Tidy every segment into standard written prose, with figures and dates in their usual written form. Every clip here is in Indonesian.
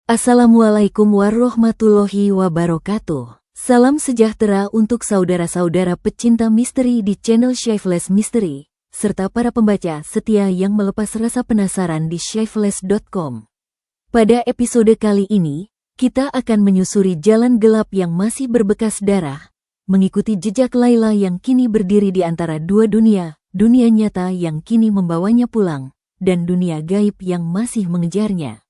Assalamualaikum warahmatullahi wabarakatuh. Salam sejahtera untuk saudara-saudara pecinta misteri di channel Shyfeless Mystery, serta para pembaca setia yang melepas rasa penasaran di shyfeless.com. Pada episode kali ini, kita akan menyusuri jalan gelap yang masih berbekas darah, mengikuti jejak Layla yang kini berdiri di antara dua dunia nyata yang kini membawanya pulang, dan dunia gaib yang masih mengejarnya.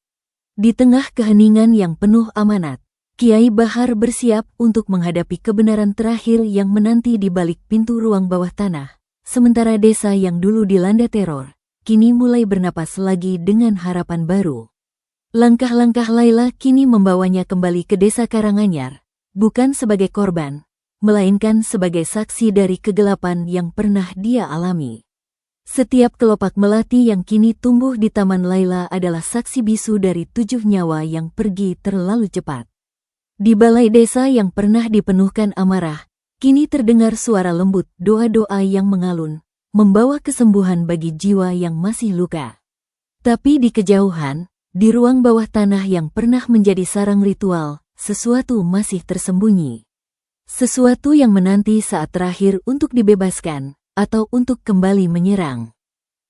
Di tengah keheningan yang penuh amanat, Kiai Bahar bersiap untuk menghadapi kebenaran terakhir yang menanti di balik pintu ruang bawah tanah. Sementara desa yang dulu dilanda teror, kini mulai bernapas lagi dengan harapan baru. Langkah-langkah Layla kini membawanya kembali ke desa Karanganyar, bukan sebagai korban, melainkan sebagai saksi dari kegelapan yang pernah dia alami. Setiap kelopak melati yang kini tumbuh di taman Layla adalah saksi bisu dari 7 nyawa yang pergi terlalu cepat. Di balai desa yang pernah dipenuhkan amarah, kini terdengar suara lembut doa-doa yang mengalun, membawa kesembuhan bagi jiwa yang masih luka. Tapi di kejauhan, di ruang bawah tanah yang pernah menjadi sarang ritual, sesuatu masih tersembunyi. Sesuatu yang menanti saat terakhir untuk dibebaskan, atau untuk kembali menyerang.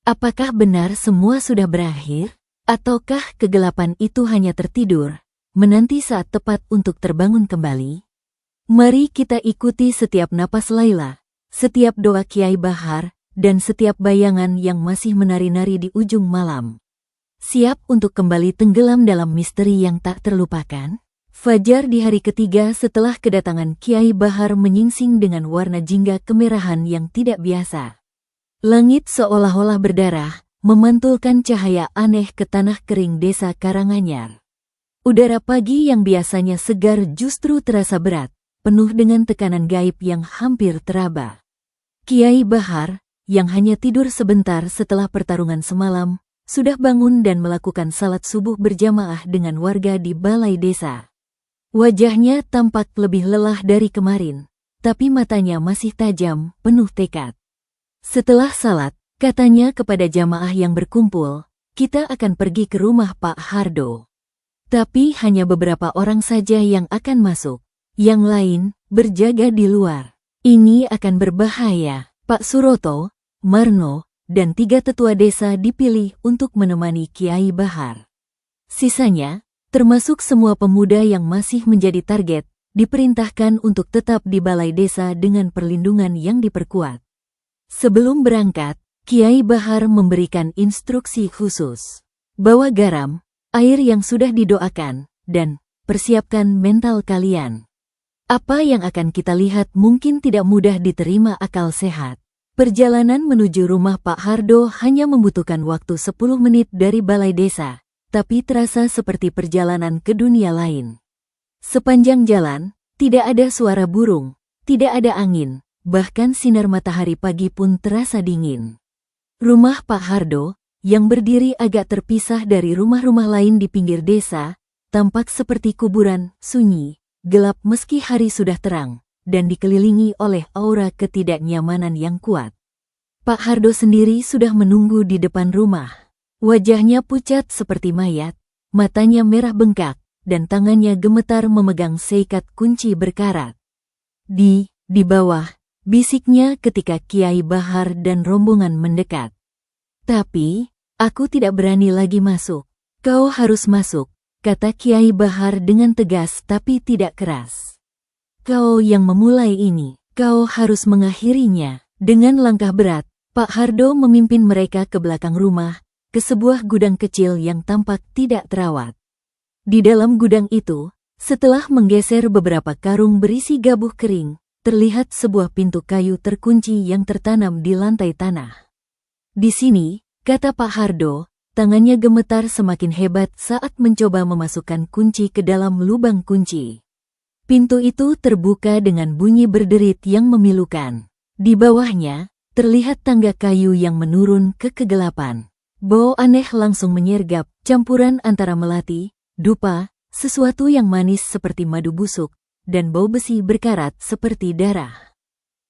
Apakah benar semua sudah berakhir? Ataukah kegelapan itu hanya tertidur, menanti saat tepat untuk terbangun kembali? Mari kita ikuti setiap napas Layla, setiap doa Kiai Bahar, dan setiap bayangan yang masih menari-nari di ujung malam. Siap untuk kembali tenggelam dalam misteri yang tak terlupakan? Fajar di hari ketiga setelah kedatangan Kiai Bahar menyingsing dengan warna jingga kemerahan yang tidak biasa. Langit seolah-olah berdarah, memantulkan cahaya aneh ke tanah kering desa Karanganyar. Udara pagi yang biasanya segar justru terasa berat, penuh dengan tekanan gaib yang hampir teraba. Kiai Bahar, yang hanya tidur sebentar setelah pertarungan semalam, sudah bangun dan melakukan salat subuh berjamaah dengan warga di balai desa. Wajahnya tampak lebih lelah dari kemarin, tapi matanya masih tajam, penuh tekad. Setelah salat, katanya kepada jamaah yang berkumpul, kita akan pergi ke rumah Pak Hardo. Tapi hanya beberapa orang saja yang akan masuk, yang lain berjaga di luar. Ini akan berbahaya. Pak Suroto, Marno, dan 3 tetua desa dipilih untuk menemani Kiai Bahar. Sisanya, termasuk semua pemuda yang masih menjadi target, diperintahkan untuk tetap di balai desa dengan perlindungan yang diperkuat. Sebelum berangkat, Kiai Bahar memberikan instruksi khusus. Bawa garam, air yang sudah didoakan, dan persiapkan mental kalian. Apa yang akan kita lihat mungkin tidak mudah diterima akal sehat. Perjalanan menuju rumah Pak Hardo hanya membutuhkan waktu 10 menit dari balai desa, tapi terasa seperti perjalanan ke dunia lain. Sepanjang jalan, tidak ada suara burung, tidak ada angin, bahkan sinar matahari pagi pun terasa dingin. Rumah Pak Hardo, yang berdiri agak terpisah dari rumah-rumah lain di pinggir desa, tampak seperti kuburan, sunyi, gelap meski hari sudah terang, dan dikelilingi oleh aura ketidaknyamanan yang kuat. Pak Hardo sendiri sudah menunggu di depan rumah. Wajahnya pucat seperti mayat, matanya merah bengkak, dan tangannya gemetar memegang seikat kunci berkarat. Di bawah, bisiknya ketika Kiai Bahar dan rombongan mendekat. Tapi, aku tidak berani lagi masuk. Kau harus masuk, kata Kiai Bahar dengan tegas tapi tidak keras. Kau yang memulai ini, kau harus mengakhirinya. Dengan langkah berat, Pak Hardo memimpin mereka ke belakang rumah, ke sebuah gudang kecil yang tampak tidak terawat. Di dalam gudang itu, setelah menggeser beberapa karung berisi gabuh kering, terlihat sebuah pintu kayu terkunci yang tertanam di lantai tanah. Di sini, kata Pak Hardo, tangannya gemetar semakin hebat saat mencoba memasukkan kunci ke dalam lubang kunci. Pintu itu terbuka dengan bunyi berderit yang memilukan. Di bawahnya, terlihat tangga kayu yang menurun ke kegelapan. Bau aneh langsung menyergap, campuran antara melati, dupa, sesuatu yang manis seperti madu busuk, dan bau besi berkarat seperti darah.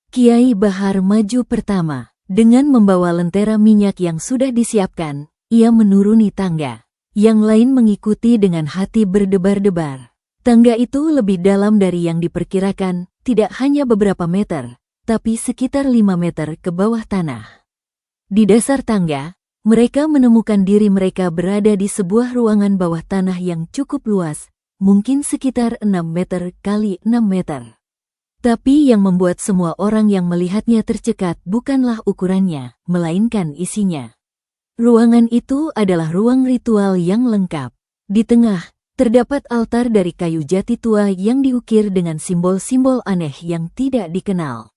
Kiai Bahar maju pertama, dengan membawa lentera minyak yang sudah disiapkan, ia menuruni tangga. Yang lain mengikuti dengan hati berdebar-debar. Tangga itu lebih dalam dari yang diperkirakan, tidak hanya beberapa meter, tapi sekitar 5 meter ke bawah tanah. Di dasar tangga, mereka menemukan diri mereka berada di sebuah ruangan bawah tanah yang cukup luas, mungkin sekitar 6 meter kali 6 meter. Tapi yang membuat semua orang yang melihatnya tercekat bukanlah ukurannya, melainkan isinya. Ruangan itu adalah ruang ritual yang lengkap. Di tengah, terdapat altar dari kayu jati tua yang diukir dengan simbol-simbol aneh yang tidak dikenal.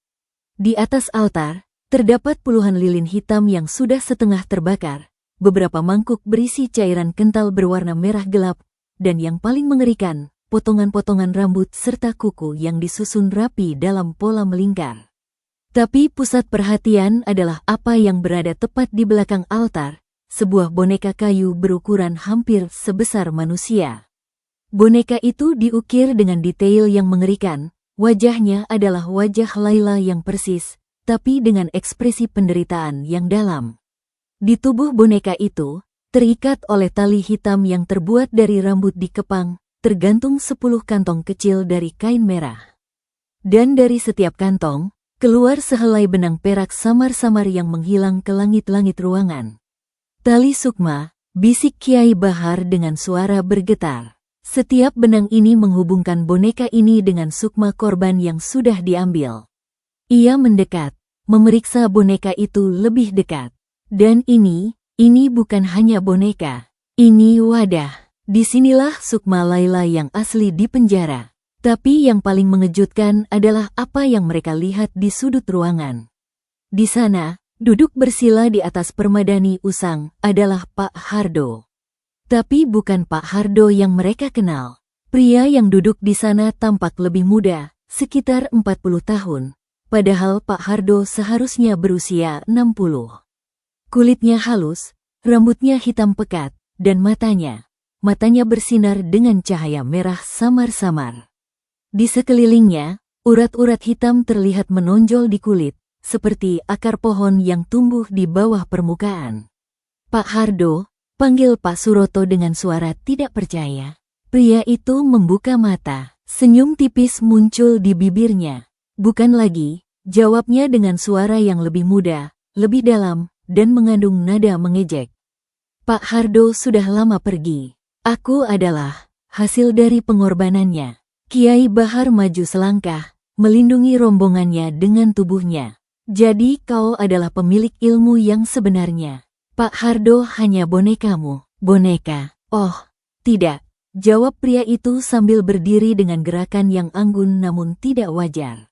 Di atas altar, terdapat puluhan lilin hitam yang sudah setengah terbakar, beberapa mangkuk berisi cairan kental berwarna merah gelap, dan yang paling mengerikan, potongan-potongan rambut serta kuku yang disusun rapi dalam pola melingkar. Tapi pusat perhatian adalah apa yang berada tepat di belakang altar, sebuah boneka kayu berukuran hampir sebesar manusia. Boneka itu diukir dengan detail yang mengerikan, wajahnya adalah wajah Laila yang persis, tapi dengan ekspresi penderitaan yang dalam. Di tubuh boneka itu, terikat oleh tali hitam yang terbuat dari rambut dikepang, tergantung 10 kantong kecil dari kain merah. Dan dari setiap kantong, keluar sehelai benang perak samar-samar yang menghilang ke langit-langit ruangan. Tali sukma, bisik Kiai Bahar dengan suara bergetar. Setiap benang ini menghubungkan boneka ini dengan sukma korban yang sudah diambil. Ia mendekat, memeriksa boneka itu lebih dekat. Dan ini bukan hanya boneka. Ini wadah. Disinilah sukma Laila yang asli di penjara. Tapi yang paling mengejutkan adalah apa yang mereka lihat di sudut ruangan. Di sana, duduk bersila di atas permadani usang, adalah Pak Hardo. Tapi bukan Pak Hardo yang mereka kenal. Pria yang duduk di sana tampak lebih muda, sekitar 40 tahun. Padahal Pak Hardo seharusnya berusia 60. Kulitnya halus, rambutnya hitam pekat, dan matanya bersinar dengan cahaya merah samar-samar. Di sekelilingnya, urat-urat hitam terlihat menonjol di kulit, seperti akar pohon yang tumbuh di bawah permukaan. Pak Hardo, panggil Pak Suroto dengan suara tidak percaya. Pria itu membuka mata, senyum tipis muncul di bibirnya. Bukan lagi, jawabnya dengan suara yang lebih muda, lebih dalam, dan mengandung nada mengejek. Pak Hardo sudah lama pergi. Aku adalah hasil dari pengorbanannya. Kiai Bahar maju selangkah, melindungi rombongannya dengan tubuhnya. Jadi kau adalah pemilik ilmu yang sebenarnya. Pak Hardo hanya bonekamu. Boneka? Oh, tidak. Jawab pria itu sambil berdiri dengan gerakan yang anggun namun tidak wajar.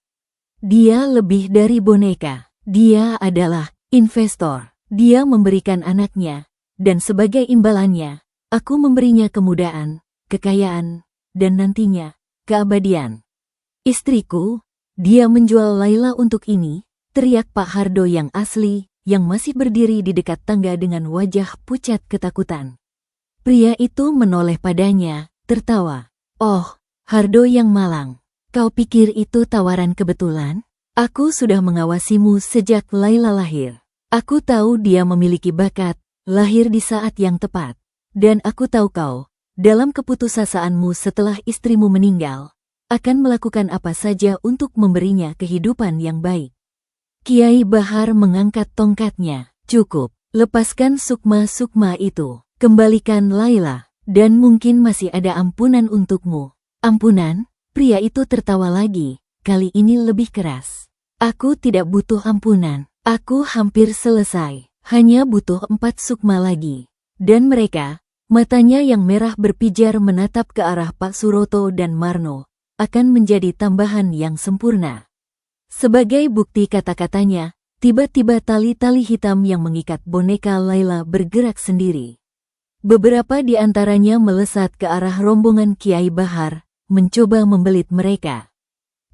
Dia lebih dari boneka. Dia adalah investor. Dia memberikan anaknya, dan sebagai imbalannya, aku memberinya kemudahan, kekayaan, dan nantinya, keabadian. Istriku, dia menjual Laila untuk ini, teriak Pak Hardo yang asli, yang masih berdiri di dekat tangga dengan wajah pucat ketakutan. Pria itu menoleh padanya, tertawa. Oh, Hardo yang malang, kau pikir itu tawaran kebetulan? Aku sudah mengawasimu sejak Laila lahir. Aku tahu dia memiliki bakat, lahir di saat yang tepat. Dan aku tahu kau, dalam keputusasaan,mu setelah istrimu meninggal, akan melakukan apa saja untuk memberinya kehidupan yang baik. Kiai Bahar mengangkat tongkatnya. Cukup, lepaskan sukma-sukma itu. Kembalikan Laila, dan mungkin masih ada ampunan untukmu. Ampunan? Pria itu tertawa lagi, kali ini lebih keras. Aku tidak butuh ampunan. Aku hampir selesai, hanya butuh 4 sukma lagi. Dan mereka, matanya yang merah berpijar menatap ke arah Pak Suroto dan Marno, akan menjadi tambahan yang sempurna. Sebagai bukti kata-katanya, tiba-tiba tali-tali hitam yang mengikat boneka Laila bergerak sendiri. Beberapa di antaranya melesat ke arah rombongan Kiai Bahar, mencoba membelit mereka.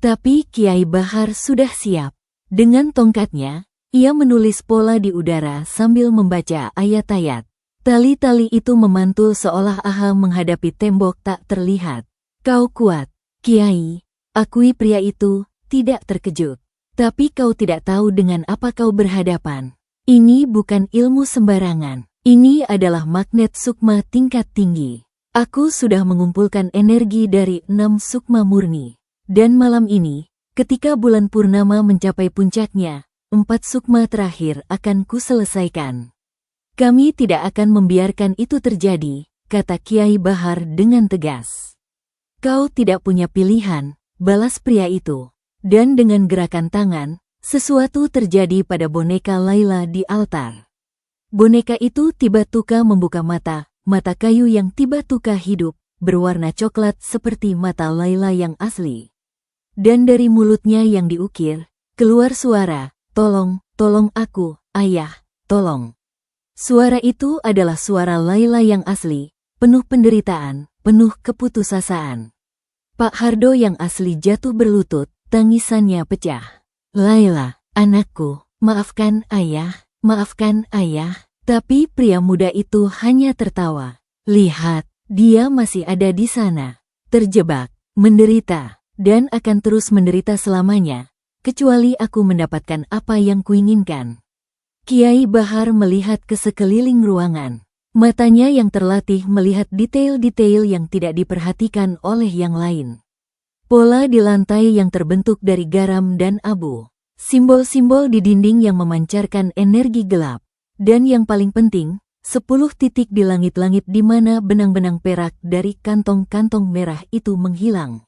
Tapi Kiai Bahar sudah siap. Dengan tongkatnya, ia menulis pola di udara sambil membaca ayat-ayat. Tali-tali itu memantul seolah aha menghadapi tembok tak terlihat. Kau kuat, Kiai. Akui pria itu, tidak terkejut. Tapi kau tidak tahu dengan apa kau berhadapan. Ini bukan ilmu sembarangan. Ini adalah magnet sukma tingkat tinggi. Aku sudah mengumpulkan energi dari 6 sukma murni. Dan malam ini, ketika bulan purnama mencapai puncaknya, 4 sukma terakhir akan kuselesaikan. Kami tidak akan membiarkan itu terjadi, kata Kiai Bahar dengan tegas. Kau tidak punya pilihan, balas pria itu. Dan dengan gerakan tangan, sesuatu terjadi pada boneka Laila di altar. Boneka itu tiba-tiba membuka mata kayu yang tiba-tiba hidup, berwarna coklat seperti mata Laila yang asli. Dan dari mulutnya yang diukir, keluar suara, "Tolong, tolong aku, ayah, tolong." Suara itu adalah suara Laila yang asli, penuh penderitaan, penuh keputusasaan. Pak Hardo yang asli jatuh berlutut, tangisannya pecah. "Laila, anakku, maafkan ayah. Maafkan ayah." Tapi pria muda itu hanya tertawa. "Lihat, dia masih ada di sana. Terjebak, menderita, dan akan terus menderita selamanya. Kecuali aku mendapatkan apa yang kuinginkan." Kiai Bahar melihat ke sekeliling ruangan. Matanya yang terlatih melihat detail-detail yang tidak diperhatikan oleh yang lain. Pola di lantai yang terbentuk dari garam dan abu. Simbol-simbol di dinding yang memancarkan energi gelap. Dan yang paling penting, 10 titik di langit-langit di mana benang-benang perak dari kantong-kantong merah itu menghilang.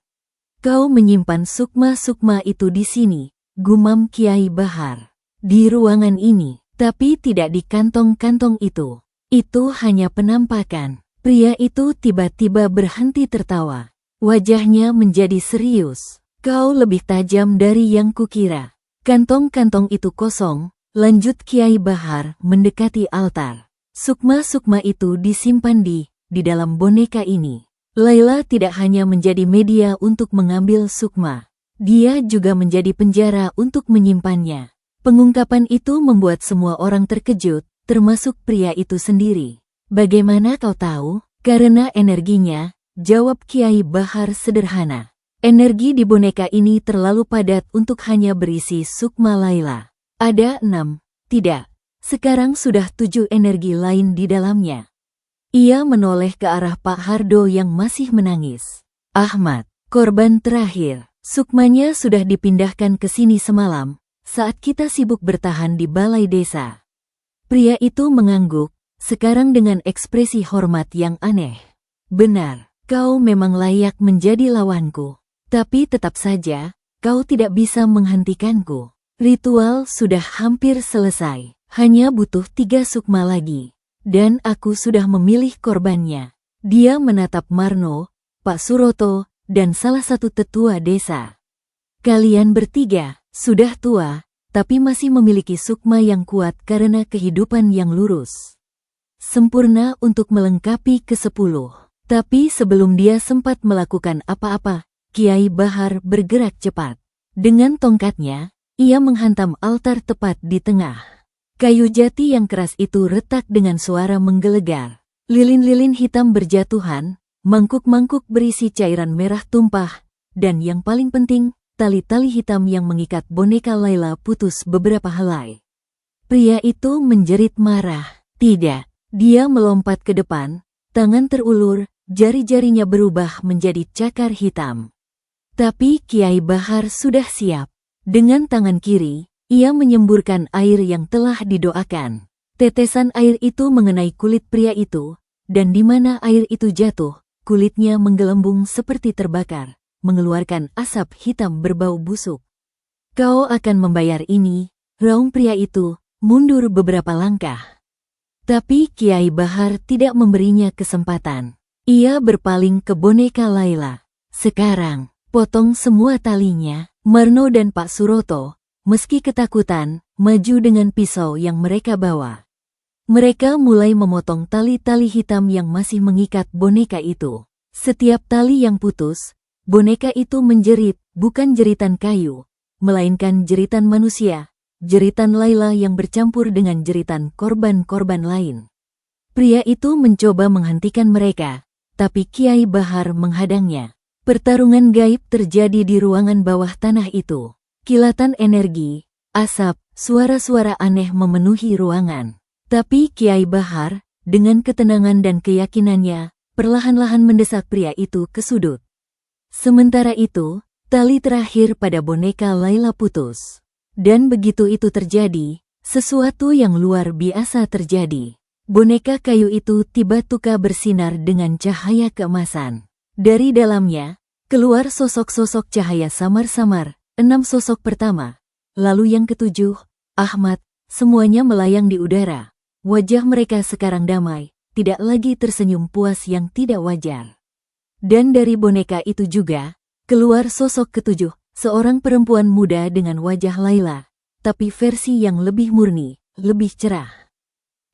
"Kau menyimpan sukma-sukma itu di sini," gumam Kiai Bahar. "Di ruangan ini, tapi tidak di kantong-kantong itu. Itu hanya penampakan." Pria itu tiba-tiba berhenti tertawa. Wajahnya menjadi serius. "Kau lebih tajam dari yang kukira. Kantong-kantong itu kosong," lanjut Kiai Bahar mendekati altar. "Sukma-sukma itu disimpan di dalam boneka ini. Laila tidak hanya menjadi media untuk mengambil sukma. Dia juga menjadi penjara untuk menyimpannya." Pengungkapan itu membuat semua orang terkejut, termasuk pria itu sendiri. "Bagaimana kau tahu?" "Karena energinya," jawab Kiai Bahar sederhana. "Energi di boneka ini terlalu padat untuk hanya berisi sukma Laila. Ada 6, tidak. Sekarang sudah 7 energi lain di dalamnya." Ia menoleh ke arah Pak Hardo yang masih menangis. "Ahmad, korban terakhir. Sukmanya sudah dipindahkan ke sini semalam, saat kita sibuk bertahan di balai desa." Pria itu mengangguk, sekarang dengan ekspresi hormat yang aneh. "Benar, kau memang layak menjadi lawanku. Tapi tetap saja, kau tidak bisa menghentikanku. Ritual sudah hampir selesai. Hanya butuh 3 sukma lagi. Dan aku sudah memilih korbannya." Dia menatap Marno, Pak Suroto, dan salah satu tetua desa. "Kalian bertiga sudah tua, tapi masih memiliki sukma yang kuat karena kehidupan yang lurus. Sempurna untuk melengkapi ke-10. Tapi sebelum dia sempat melakukan apa-apa, Kiai Bahar bergerak cepat. Dengan tongkatnya, ia menghantam altar tepat di tengah. Kayu jati yang keras itu retak dengan suara menggelegar. Lilin-lilin hitam berjatuhan, mangkuk-mangkuk berisi cairan merah tumpah, dan yang paling penting, tali-tali hitam yang mengikat boneka Laila putus beberapa helai. Pria itu menjerit marah. "Tidak!" Dia melompat ke depan, tangan terulur, jari-jarinya berubah menjadi cakar hitam. Tapi Kiai Bahar sudah siap. Dengan tangan kiri, ia menyemburkan air yang telah didoakan. Tetesan air itu mengenai kulit pria itu, dan di mana air itu jatuh, kulitnya menggelembung seperti terbakar, mengeluarkan asap hitam berbau busuk. "Kau akan membayar ini," raung pria itu, mundur beberapa langkah. Tapi Kiai Bahar tidak memberinya kesempatan. Ia berpaling ke boneka Laila. "Sekarang, potong semua talinya." Marno dan Pak Suroto, meski ketakutan, maju dengan pisau yang mereka bawa. Mereka mulai memotong tali-tali hitam yang masih mengikat boneka itu. Setiap tali yang putus, boneka itu menjerit, bukan jeritan kayu, melainkan jeritan manusia, jeritan Laila yang bercampur dengan jeritan korban-korban lain. Pria itu mencoba menghentikan mereka, tapi Kiai Bahar menghadangnya. Pertarungan gaib terjadi di ruangan bawah tanah itu. Kilatan energi, asap, suara-suara aneh memenuhi ruangan. Tapi Kiai Bahar, dengan ketenangan dan keyakinannya, perlahan-lahan mendesak pria itu ke sudut. Sementara itu, tali terakhir pada boneka Laila putus. Dan begitu itu terjadi, sesuatu yang luar biasa terjadi. Boneka kayu itu tiba-tiba bersinar dengan cahaya keemasan. Dari dalamnya, keluar sosok-sosok cahaya samar-samar, 6 sosok pertama. Lalu yang ketujuh, Ahmad, semuanya melayang di udara. Wajah mereka sekarang damai, tidak lagi tersenyum puas yang tidak wajar. Dan dari boneka itu juga, keluar sosok ketujuh, seorang perempuan muda dengan wajah Laila, tapi versi yang lebih murni, lebih cerah.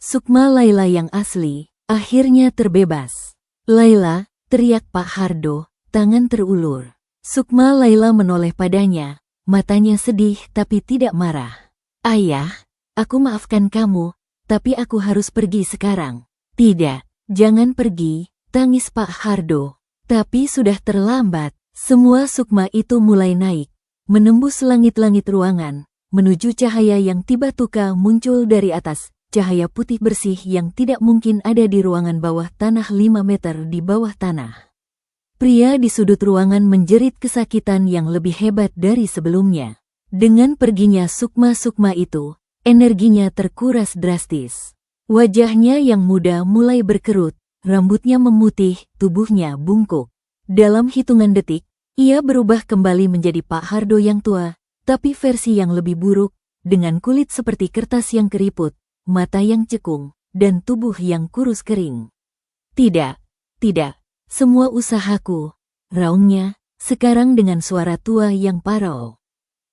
Sukma Laila yang asli, akhirnya terbebas. Laila, teriak Pak Hardo, tangan terulur. Sukma Laila menoleh padanya, matanya sedih tapi tidak marah. Ayah, aku maafkan kamu, tapi aku harus pergi sekarang. Tidak, jangan pergi, tangis Pak Hardo. Tapi sudah terlambat. Semua sukma itu mulai naik, menembus langit-langit ruangan, menuju cahaya yang tiba-tiba muncul dari atas, cahaya putih bersih yang tidak mungkin ada di ruangan bawah tanah 5 meter di bawah tanah. Pria di sudut ruangan menjerit kesakitan yang lebih hebat dari sebelumnya. Dengan perginya sukma-sukma itu, energinya terkuras drastis. Wajahnya yang muda mulai berkerut, rambutnya memutih, tubuhnya bungkuk. Dalam hitungan detik, ia berubah kembali menjadi Pak Hardo yang tua, tapi versi yang lebih buruk, dengan kulit seperti kertas yang keriput, mata yang cekung, dan tubuh yang kurus kering. Tidak, tidak, semua usahaku, raungnya, sekarang dengan suara tua yang parau.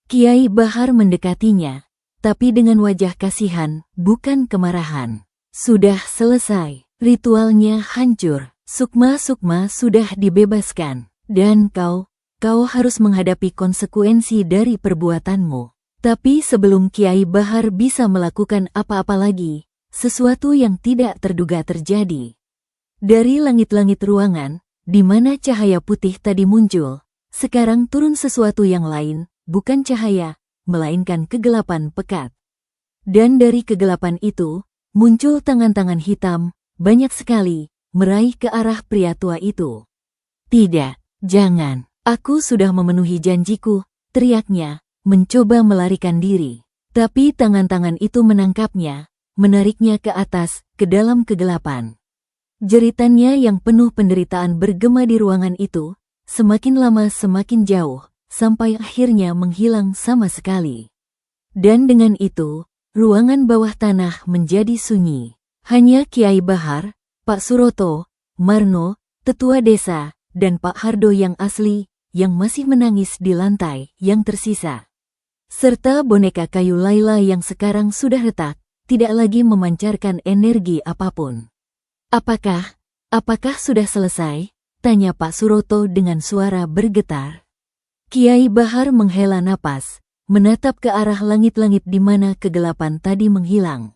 Kiai Bahar mendekatinya, tapi dengan wajah kasihan, bukan kemarahan. Sudah selesai, ritualnya hancur. Sukma-sukma sudah dibebaskan, dan kau harus menghadapi konsekuensi dari perbuatanmu. Tapi sebelum Kiai Bahar bisa melakukan apa-apa lagi, sesuatu yang tidak terduga terjadi. Dari langit-langit ruangan, di mana cahaya putih tadi muncul, sekarang turun sesuatu yang lain, bukan cahaya, melainkan kegelapan pekat. Dan dari kegelapan itu, muncul tangan-tangan hitam, banyak sekali, meraih ke arah pria tua itu. Tidak, jangan, aku sudah memenuhi janjiku, teriaknya, mencoba melarikan diri. Tapi tangan-tangan itu menangkapnya, menariknya ke atas, ke dalam kegelapan. Jeritannya yang penuh penderitaan bergema di ruangan itu, semakin lama semakin jauh, sampai akhirnya menghilang sama sekali. Dan dengan itu, ruangan bawah tanah menjadi sunyi. Hanya Kiai Bahar, Pak Suroto, Marno, Tetua Desa, dan Pak Hardo yang asli, yang masih menangis di lantai, yang tersisa. Serta boneka kayu Laila yang sekarang sudah retak, tidak lagi memancarkan energi apapun. Apakah sudah selesai? Tanya Pak Suroto dengan suara bergetar. Kiai Bahar menghela napas, menatap ke arah langit-langit di mana kegelapan tadi menghilang.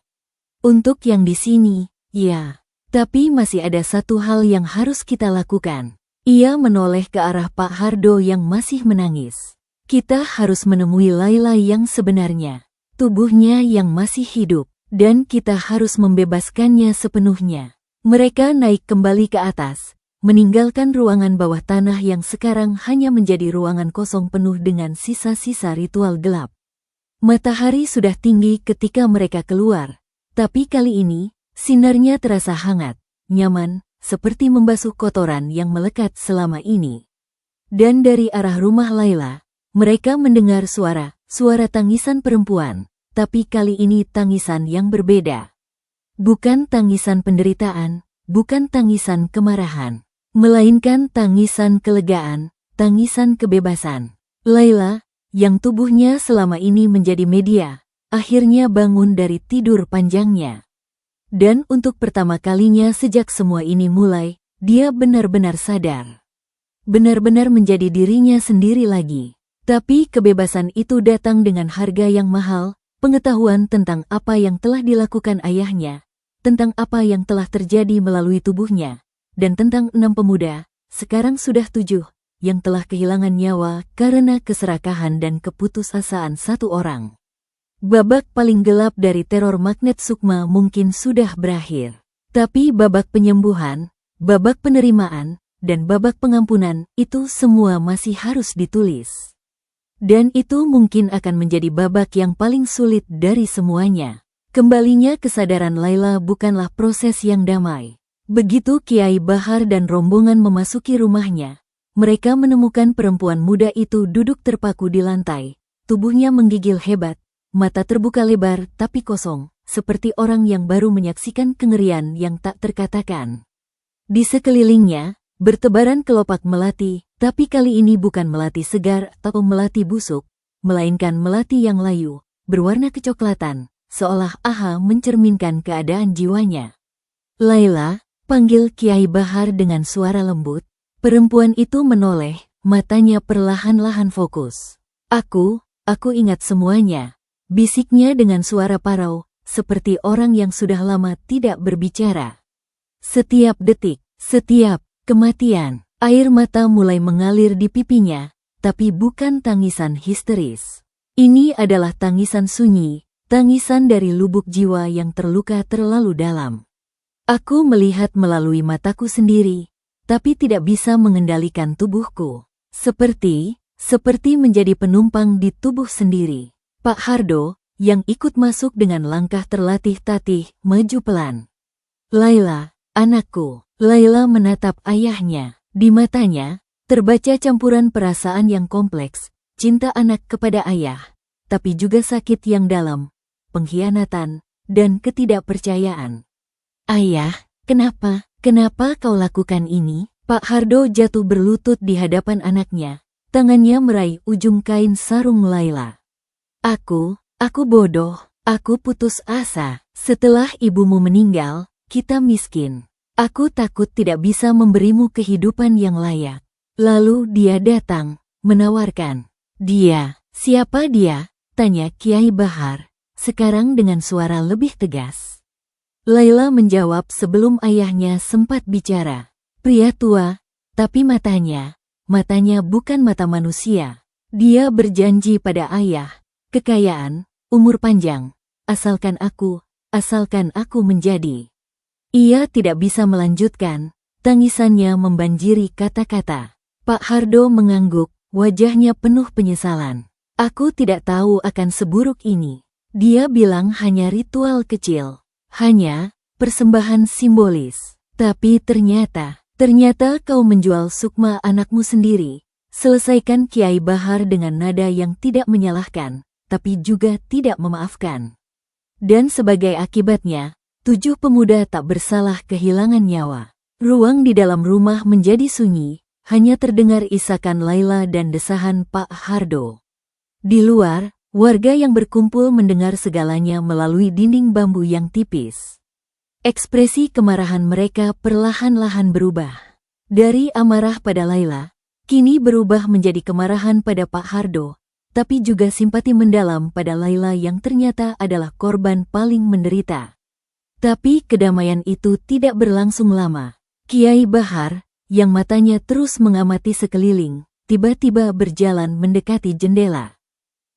Untuk yang di sini, ya. Tapi masih ada satu hal yang harus kita lakukan. Ia menoleh ke arah Pak Hardo yang masih menangis. Kita harus menemui Laila yang sebenarnya. Tubuhnya yang masih hidup. Dan kita harus membebaskannya sepenuhnya. Mereka naik kembali ke atas, meninggalkan ruangan bawah tanah yang sekarang hanya menjadi ruangan kosong penuh dengan sisa-sisa ritual gelap. Matahari sudah tinggi ketika mereka keluar. Tapi kali ini, sinarnya terasa hangat, nyaman, seperti membasuh kotoran yang melekat selama ini. Dan dari arah rumah Laila, mereka mendengar suara tangisan perempuan, tapi kali ini tangisan yang berbeda. Bukan tangisan penderitaan, bukan tangisan kemarahan, melainkan tangisan kelegaan, tangisan kebebasan. Laila, yang tubuhnya selama ini menjadi media, akhirnya bangun dari tidur panjangnya. Dan untuk pertama kalinya sejak semua ini mulai, dia benar-benar sadar. Benar-benar menjadi dirinya sendiri lagi. Tapi kebebasan itu datang dengan harga yang mahal, pengetahuan tentang apa yang telah dilakukan ayahnya, tentang apa yang telah terjadi melalui tubuhnya, dan tentang 6 pemuda, sekarang sudah 7, yang telah kehilangan nyawa karena keserakahan dan keputusasaan satu orang. Babak paling gelap dari teror magnet Sukma mungkin sudah berakhir. Tapi babak penyembuhan, babak penerimaan, dan babak pengampunan itu semua masih harus ditulis. Dan itu mungkin akan menjadi babak yang paling sulit dari semuanya. Kembalinya kesadaran Laila bukanlah proses yang damai. Begitu Kiai Bahar dan rombongan memasuki rumahnya, mereka menemukan perempuan muda itu duduk terpaku di lantai. Tubuhnya menggigil hebat, mata terbuka lebar tapi kosong, seperti orang yang baru menyaksikan kengerian yang tak terkatakan. Di sekelilingnya, bertebaran kelopak melati, tapi kali ini bukan melati segar atau melati busuk, melainkan melati yang layu, berwarna kecoklatan, seolah aha mencerminkan keadaan jiwanya. Laila, panggil Kiai Bahar dengan suara lembut. Perempuan itu menoleh, matanya perlahan-lahan fokus. Aku ingat semuanya, bisiknya dengan suara parau, seperti orang yang sudah lama tidak berbicara. Setiap detik, setiap kematian, air mata mulai mengalir di pipinya, tapi bukan tangisan histeris. Ini adalah tangisan sunyi, tangisan dari lubuk jiwa yang terluka terlalu dalam. Aku melihat melalui mataku sendiri, tapi tidak bisa mengendalikan tubuhku. Seperti menjadi penumpang di tubuh sendiri. Pak Hardo, yang ikut masuk dengan langkah terlatih-tatih, maju pelan. Laila, anakku. Laila menatap ayahnya. Di matanya, terbaca campuran perasaan yang kompleks, cinta anak kepada ayah, tapi juga sakit yang dalam, pengkhianatan, dan ketidakpercayaan. Ayah, kenapa kau lakukan ini? Pak Hardo jatuh berlutut di hadapan anaknya, tangannya meraih ujung kain sarung Laila. Aku bodoh, aku putus asa. Setelah ibumu meninggal, kita miskin. Aku takut tidak bisa memberimu kehidupan yang layak. Lalu dia datang, menawarkan. Dia, siapa dia? Tanya Kiai Bahar, sekarang dengan suara lebih tegas. Laila menjawab sebelum ayahnya sempat bicara. Pria tua, tapi matanya bukan mata manusia. Dia berjanji pada ayah, kekayaan, umur panjang, asalkan aku menjadi. Ia tidak bisa melanjutkan, tangisannya membanjiri kata-kata. Pak Hardo mengangguk, wajahnya penuh penyesalan. Aku tidak tahu akan seburuk ini. Dia bilang hanya ritual kecil, hanya persembahan simbolis. Tapi ternyata kau menjual sukma anakmu sendiri. Selesaikan Kiai Bahar dengan nada yang tidak menyalahkan, tapi juga tidak memaafkan. Dan sebagai akibatnya, 7 pemuda tak bersalah kehilangan nyawa. Ruang di dalam rumah menjadi sunyi, hanya terdengar isakan Laila dan desahan Pak Hardo. Di luar, warga yang berkumpul mendengar segalanya melalui dinding bambu yang tipis. Ekspresi kemarahan mereka perlahan-lahan berubah. Dari amarah pada Laila, kini berubah menjadi kemarahan pada Pak Hardo, tapi juga simpati mendalam pada Laila yang ternyata adalah korban paling menderita. Tapi kedamaian itu tidak berlangsung lama. Kiai Bahar, yang matanya terus mengamati sekeliling, tiba-tiba berjalan mendekati jendela.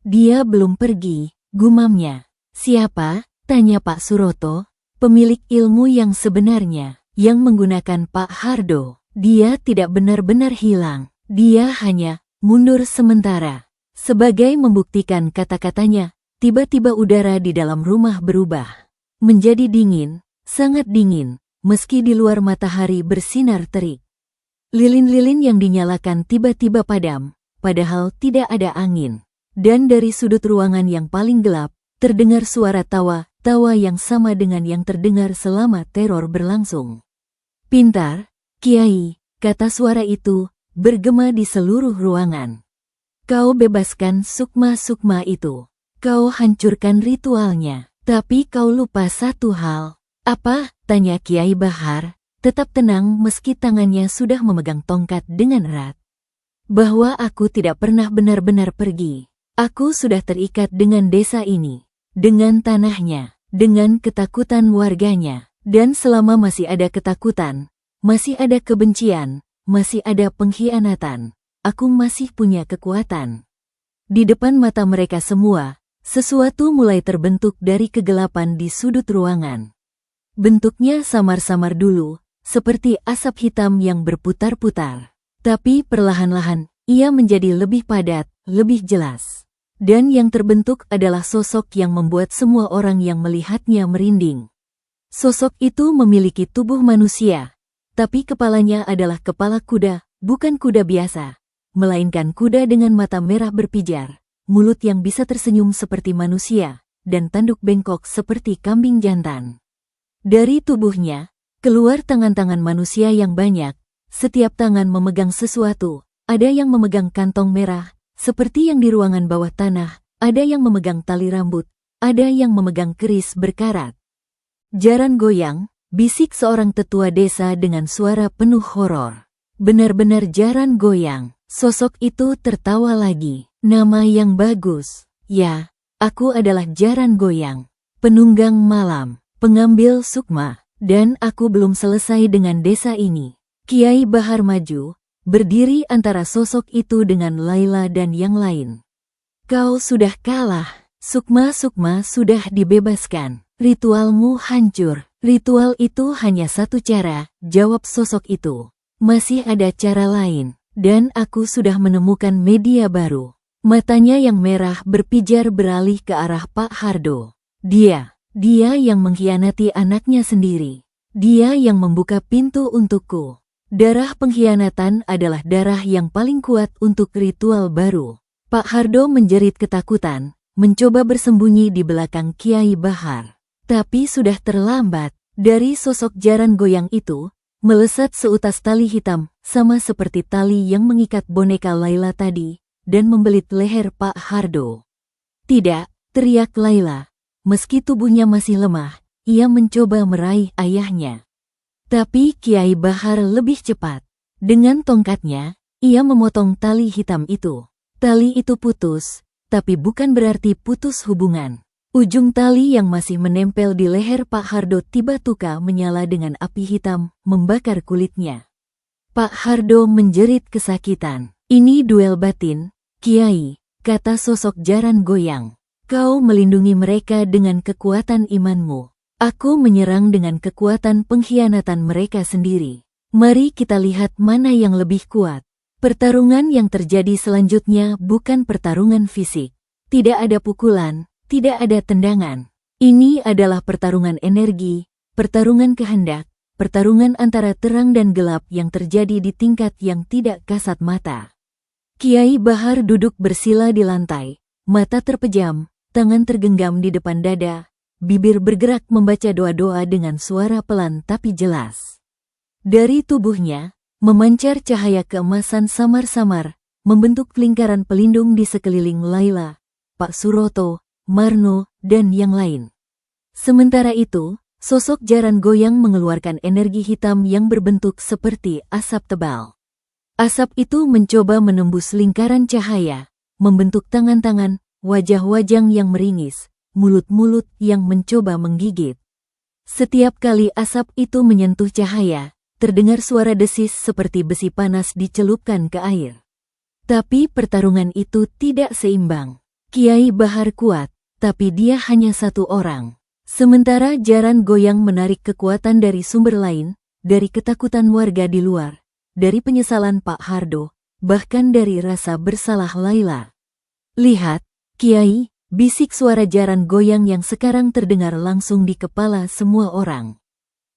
Dia belum pergi, gumamnya. Siapa? Tanya Pak Suroto, pemilik ilmu yang sebenarnya, yang menggunakan Pak Hardo. Dia tidak benar-benar hilang, dia hanya mundur sementara. Sebagai membuktikan kata-katanya, tiba-tiba udara di dalam rumah berubah. Menjadi dingin, sangat dingin, meski di luar matahari bersinar terik. Lilin-lilin yang dinyalakan tiba-tiba padam, padahal tidak ada angin. Dan dari sudut ruangan yang paling gelap, terdengar suara tawa yang sama dengan yang terdengar selama teror berlangsung. Pintar, Kiai, kata suara itu, bergema di seluruh ruangan. Kau bebaskan sukma-sukma itu. Kau hancurkan ritualnya. Tapi kau lupa satu hal. Apa? Tanya Kiai Bahar, tetap tenang meski tangannya sudah memegang tongkat dengan erat. Bahwa aku tidak pernah benar-benar pergi. Aku sudah terikat dengan desa ini, dengan tanahnya, dengan ketakutan warganya. Dan selama masih ada ketakutan, masih ada kebencian, masih ada pengkhianatan, aku masih punya kekuatan. Di depan mata mereka semua, sesuatu mulai terbentuk dari kegelapan di sudut ruangan. Bentuknya samar-samar dulu, seperti asap hitam yang berputar-putar. Tapi perlahan-lahan, ia menjadi lebih padat, lebih jelas. Dan yang terbentuk adalah sosok yang membuat semua orang yang melihatnya merinding. Sosok itu memiliki tubuh manusia, tapi kepalanya adalah kepala kuda, bukan kuda biasa, melainkan kuda dengan mata merah berpijar, mulut yang bisa tersenyum seperti manusia, dan tanduk bengkok seperti kambing jantan. Dari tubuhnya, keluar tangan-tangan manusia yang banyak, setiap tangan memegang sesuatu, ada yang memegang kantong merah, seperti yang di ruangan bawah tanah, ada yang memegang tali rambut, ada yang memegang keris berkarat. Jaran goyang, bisik seorang tetua desa dengan suara penuh horor. Benar-benar jaran goyang. Sosok itu tertawa lagi. Nama yang bagus. Ya, aku adalah jaran goyang. Penunggang malam, pengambil sukma. Dan aku belum selesai dengan desa ini. Kiai Bahar maju, berdiri antara sosok itu dengan Laila dan yang lain. Kau sudah kalah. Sukma-sukma sudah dibebaskan. Ritualmu hancur. Ritual itu hanya satu cara, jawab sosok itu. Masih ada cara lain, dan aku sudah menemukan media baru. Matanya yang merah berpijar beralih ke arah Pak Hardo. Dia yang mengkhianati anaknya sendiri. Dia yang membuka pintu untukku. Darah pengkhianatan adalah darah yang paling kuat untuk ritual baru. Pak Hardo menjerit ketakutan, mencoba bersembunyi di belakang Kiai Bahar. Tapi sudah terlambat. Dari sosok jaran goyang itu, melesat seutas tali hitam, sama seperti tali yang mengikat boneka Laila tadi, dan membelit leher Pak Hardo. Tidak, teriak Laila. Meski tubuhnya masih lemah, ia mencoba meraih ayahnya. Tapi Kiai Bahar lebih cepat. Dengan tongkatnya, ia memotong tali hitam itu. Tali itu putus, tapi bukan berarti putus hubungan. Ujung tali yang masih menempel di leher Pak Hardo tiba-tiba menyala dengan api hitam, membakar kulitnya. Pak Hardo menjerit kesakitan. Ini duel batin, Kiai, kata sosok jaran goyang. Kau melindungi mereka dengan kekuatan imanmu. Aku menyerang dengan kekuatan pengkhianatan mereka sendiri. Mari kita lihat mana yang lebih kuat. Pertarungan yang terjadi selanjutnya bukan pertarungan fisik. Tidak ada pukulan. Tidak ada tendangan. Ini adalah pertarungan energi, pertarungan kehendak, pertarungan antara terang dan gelap yang terjadi di tingkat yang tidak kasat mata. Kiai Bahar duduk bersila di lantai, mata terpejam, tangan tergenggam di depan dada, bibir bergerak membaca doa-doa dengan suara pelan tapi jelas. Dari tubuhnya, memancar cahaya keemasan samar-samar, membentuk lingkaran pelindung di sekeliling Laila, Pak Suroto, Marno, dan yang lain. Sementara itu, sosok jaran goyang mengeluarkan energi hitam yang berbentuk seperti asap tebal. Asap itu mencoba menembus lingkaran cahaya, membentuk tangan-tangan, wajah-wajah yang meringis, mulut-mulut yang mencoba menggigit. Setiap kali asap itu menyentuh cahaya, terdengar suara desis seperti besi panas dicelupkan ke air. Tapi pertarungan itu tidak seimbang. Kiai Bahar kuat, tapi dia hanya satu orang. Sementara jaran goyang menarik kekuatan dari sumber lain, dari ketakutan warga di luar, dari penyesalan Pak Hardo, bahkan dari rasa bersalah Laila. Lihat, Kiai, bisik suara jaran goyang yang sekarang terdengar langsung di kepala semua orang.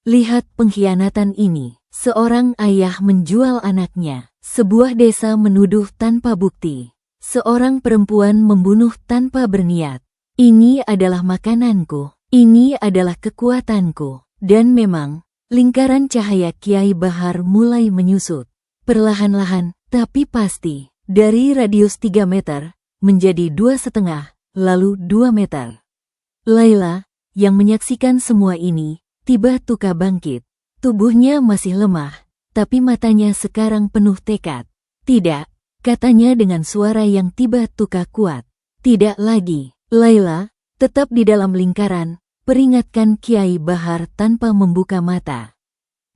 Lihat pengkhianatan ini. Seorang ayah menjual anaknya. Sebuah desa menuduh tanpa bukti. Seorang perempuan membunuh tanpa berniat. Ini adalah makananku. Ini adalah kekuatanku. Dan memang, lingkaran cahaya Kiai Bahar mulai menyusut. Perlahan-lahan, tapi pasti. Dari radius 3 meter, menjadi 2,5, lalu 2 meter. Laila, yang menyaksikan semua ini, tiba-tiba bangkit. Tubuhnya masih lemah, tapi matanya sekarang penuh tekad. Tidak, katanya dengan suara yang tiba-tiba kuat. Tidak lagi. Laila, tetap di dalam lingkaran, peringatkan Kiai Bahar tanpa membuka mata.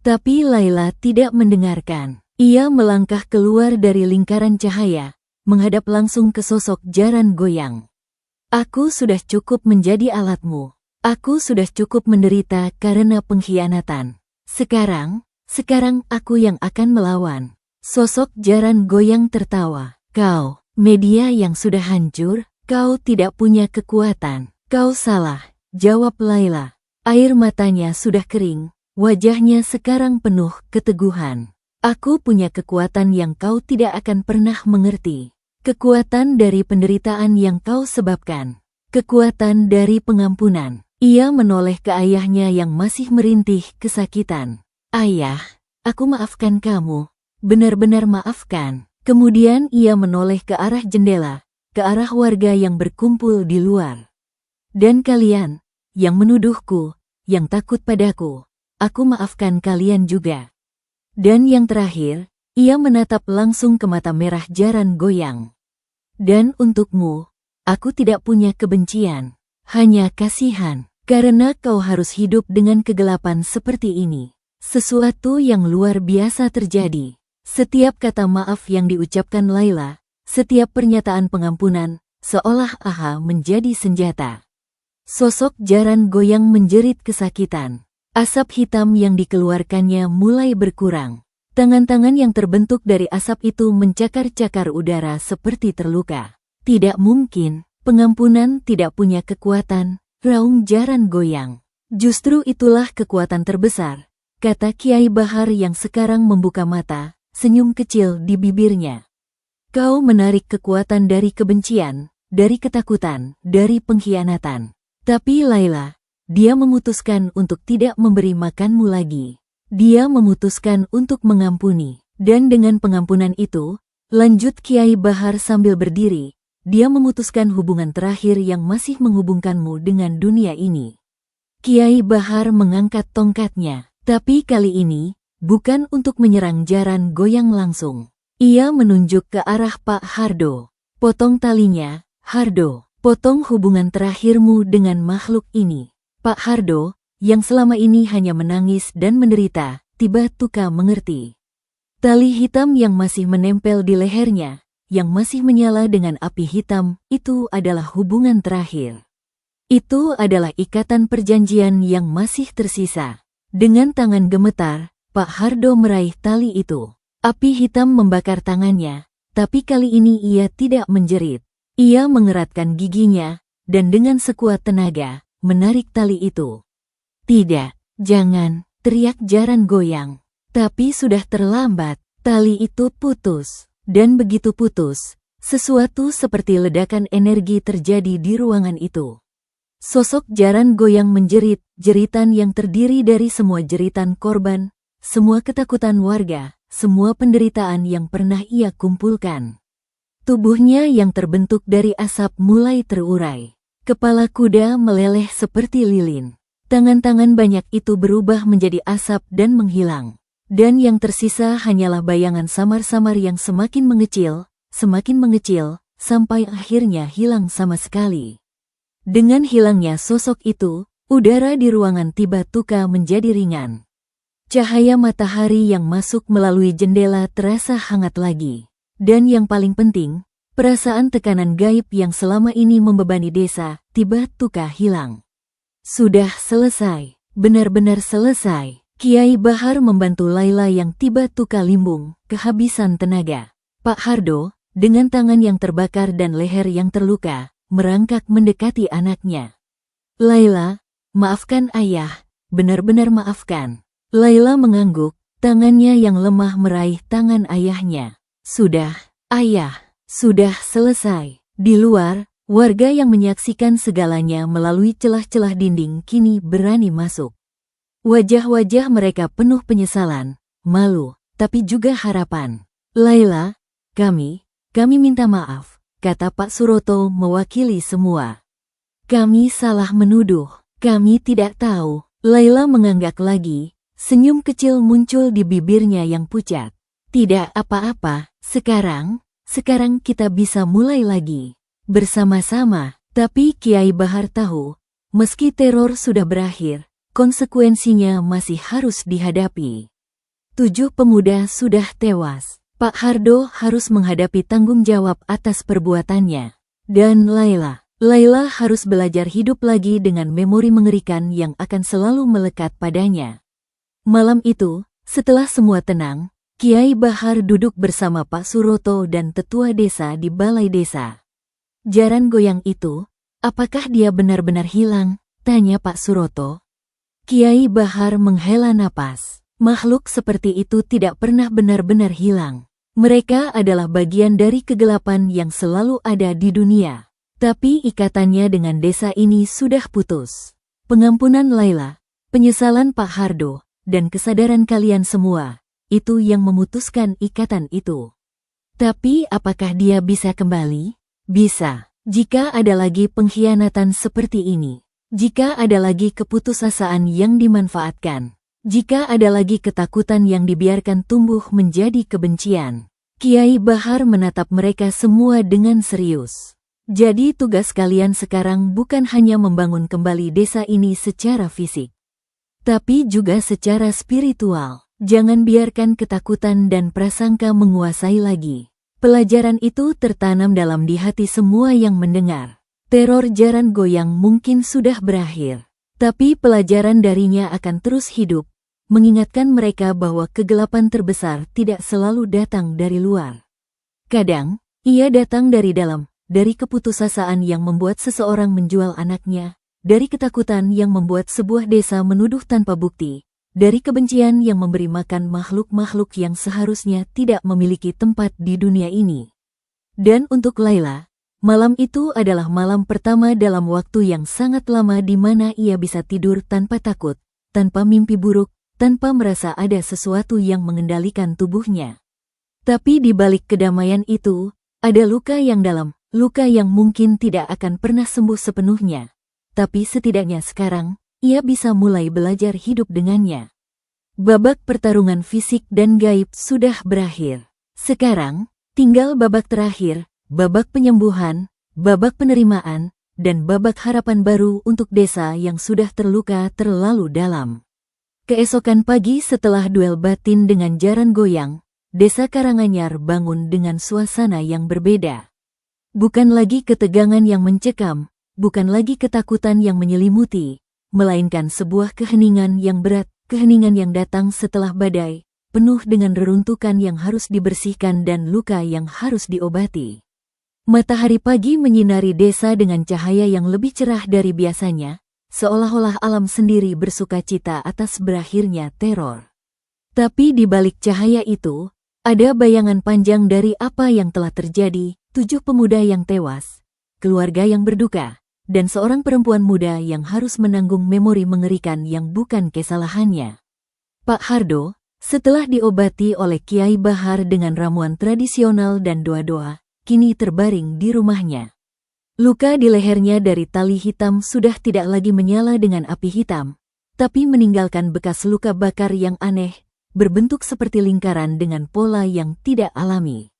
Tapi Laila tidak mendengarkan. Ia melangkah keluar dari lingkaran cahaya, menghadap langsung ke sosok jaran goyang. Aku sudah cukup menjadi alatmu. Aku sudah cukup menderita karena pengkhianatan. Sekarang aku yang akan melawan. Sosok Jaran Goyang tertawa. Kau, media yang sudah hancur, kau tidak punya kekuatan. Kau salah, jawab Layla. Air matanya sudah kering, wajahnya sekarang penuh keteguhan. Aku punya kekuatan yang kau tidak akan pernah mengerti. Kekuatan dari penderitaan yang kau sebabkan. Kekuatan dari pengampunan. Ia menoleh ke ayahnya yang masih merintih kesakitan. Ayah, aku maafkan kamu. Benar-benar maafkan. Kemudian ia menoleh ke arah jendela, ke arah warga yang berkumpul di luar. Dan kalian, yang menuduhku, yang takut padaku, aku maafkan kalian juga. Dan yang terakhir, ia menatap langsung ke mata merah Jaran Goyang. Dan untukmu, aku tidak punya kebencian, hanya kasihan, karena kau harus hidup dengan kegelapan seperti ini. Sesuatu yang luar biasa terjadi. Setiap kata maaf yang diucapkan Layla, setiap pernyataan pengampunan, seolah-olah menjadi senjata. Sosok Jaran Goyang menjerit kesakitan. Asap hitam yang dikeluarkannya mulai berkurang. Tangan-tangan yang terbentuk dari asap itu mencakar-cakar udara seperti terluka. Tidak mungkin, pengampunan tidak punya kekuatan, raung Jaran Goyang. Justru itulah kekuatan terbesar, kata Kiai Bahar yang sekarang membuka mata, senyum kecil di bibirnya. Kau menarik kekuatan dari kebencian, dari ketakutan, dari pengkhianatan. Tapi Layla, dia memutuskan untuk tidak memberi makanmu lagi. Dia memutuskan untuk mengampuni. Dan dengan pengampunan itu, lanjut Kiai Bahar sambil berdiri, dia memutuskan hubungan terakhir yang masih menghubungkanmu dengan dunia ini. Kiai Bahar mengangkat tongkatnya, tapi kali ini, bukan untuk menyerang Jaran Goyang langsung. Ia menunjuk ke arah Pak Hardo. Potong talinya, Hardo. Potong hubungan terakhirmu dengan makhluk ini. Pak Hardo, yang selama ini hanya menangis dan menderita, tiba-tiba mengerti. Tali hitam yang masih menempel di lehernya, yang masih menyala dengan api hitam, itu adalah hubungan terakhir. Itu adalah ikatan perjanjian yang masih tersisa. Dengan tangan gemetar, Pak Hardo meraih tali itu. Api hitam membakar tangannya, tapi kali ini ia tidak menjerit. Ia mengeratkan giginya, dan dengan sekuat tenaga, menarik tali itu. Tidak, jangan, teriak Jaran Goyang. Tapi sudah terlambat, tali itu putus. Dan begitu putus, sesuatu seperti ledakan energi terjadi di ruangan itu. Sosok Jaran Goyang menjerit, jeritan yang terdiri dari semua jeritan korban, semua ketakutan warga, semua penderitaan yang pernah ia kumpulkan. Tubuhnya yang terbentuk dari asap mulai terurai. Kepala kuda meleleh seperti lilin. Tangan-tangan banyak itu berubah menjadi asap dan menghilang. Dan yang tersisa hanyalah bayangan samar-samar yang semakin mengecil, sampai akhirnya hilang sama sekali. Dengan hilangnya sosok itu, udara di ruangan tiba-tiba menjadi ringan. Cahaya matahari yang masuk melalui jendela terasa hangat lagi. Dan yang paling penting, perasaan tekanan gaib yang selama ini membebani desa, tiba-tiba hilang. Sudah selesai, benar-benar selesai. Kiai Bahar membantu Layla yang tiba-tiba limbung, kehabisan tenaga. Pak Hardo, dengan tangan yang terbakar dan leher yang terluka, merangkak mendekati anaknya. Layla, maafkan ayah, benar-benar maafkan. Layla mengangguk, tangannya yang lemah meraih tangan ayahnya. Sudah, ayah, sudah selesai. Di luar, warga yang menyaksikan segalanya melalui celah-celah dinding kini berani masuk. Wajah-wajah mereka penuh penyesalan, malu, tapi juga harapan. Layla, kami minta maaf, kata Pak Suroto mewakili semua. Kami salah menuduh, kami tidak tahu. Layla menganggak lagi, senyum kecil muncul di bibirnya yang pucat. Tidak apa-apa, sekarang kita bisa mulai lagi. Bersama-sama, tapi Kiai Bahar tahu, meski teror sudah berakhir, konsekuensinya masih harus dihadapi. 7 pemuda sudah tewas. Pak Hardo harus menghadapi tanggung jawab atas perbuatannya. Dan Layla, Laila harus belajar hidup lagi dengan memori mengerikan yang akan selalu melekat padanya. Malam itu, setelah semua tenang, Kiai Bahar duduk bersama Pak Suroto dan tetua desa di balai desa. Jaran goyang itu, apakah dia benar-benar hilang? Tanya Pak Suroto. Kiai Bahar menghela napas. Makhluk seperti itu tidak pernah benar-benar hilang. Mereka adalah bagian dari kegelapan yang selalu ada di dunia. Tapi ikatannya dengan desa ini sudah putus. Pengampunan Laila, penyesalan Pak Hardo, dan kesadaran kalian semua, itu yang memutuskan ikatan itu. Tapi apakah dia bisa kembali? Bisa. Jika ada lagi pengkhianatan seperti ini. Jika ada lagi keputusasaan yang dimanfaatkan. Jika ada lagi ketakutan yang dibiarkan tumbuh menjadi kebencian. Kiai Bahar menatap mereka semua dengan serius. Jadi tugas kalian sekarang bukan hanya membangun kembali desa ini secara fisik. Tapi juga secara spiritual. Jangan biarkan ketakutan dan prasangka menguasai lagi. Pelajaran itu tertanam dalam di hati semua yang mendengar. Teror jaran goyang mungkin sudah berakhir. Tapi pelajaran darinya akan terus hidup, mengingatkan mereka bahwa kegelapan terbesar tidak selalu datang dari luar. Kadang, ia datang dari dalam, dari keputusasaan yang membuat seseorang menjual anaknya, dari ketakutan yang membuat sebuah desa menuduh tanpa bukti, dari kebencian yang memberi makan makhluk-makhluk yang seharusnya tidak memiliki tempat di dunia ini. Dan untuk Laila, malam itu adalah malam pertama dalam waktu yang sangat lama di mana ia bisa tidur tanpa takut, tanpa mimpi buruk, tanpa merasa ada sesuatu yang mengendalikan tubuhnya. Tapi di balik kedamaian itu, ada luka yang dalam, luka yang mungkin tidak akan pernah sembuh sepenuhnya. Tapi setidaknya sekarang, ia bisa mulai belajar hidup dengannya. Babak pertarungan fisik dan gaib sudah berakhir. Sekarang, tinggal babak terakhir, babak penyembuhan, babak penerimaan, dan babak harapan baru untuk desa yang sudah terluka terlalu dalam. Keesokan pagi setelah duel batin dengan jaran goyang, desa Karanganyar bangun dengan suasana yang berbeda. Bukan lagi ketegangan yang mencekam, bukan lagi ketakutan yang menyelimuti, melainkan sebuah keheningan yang berat, keheningan yang datang setelah badai, penuh dengan reruntukan yang harus dibersihkan dan luka yang harus diobati. Matahari pagi menyinari desa dengan cahaya yang lebih cerah dari biasanya, seolah-olah alam sendiri bersuka cita atas berakhirnya teror. Tapi di balik cahaya itu, ada bayangan panjang dari apa yang telah terjadi, 7 pemuda yang tewas, keluarga yang berduka, dan seorang perempuan muda yang harus menanggung memori mengerikan yang bukan kesalahannya. Pak Hardo, setelah diobati oleh Kiai Bahar dengan ramuan tradisional dan doa-doa, kini terbaring di rumahnya. Luka di lehernya dari tali hitam sudah tidak lagi menyala dengan api hitam, tapi meninggalkan bekas luka bakar yang aneh, berbentuk seperti lingkaran dengan pola yang tidak alami.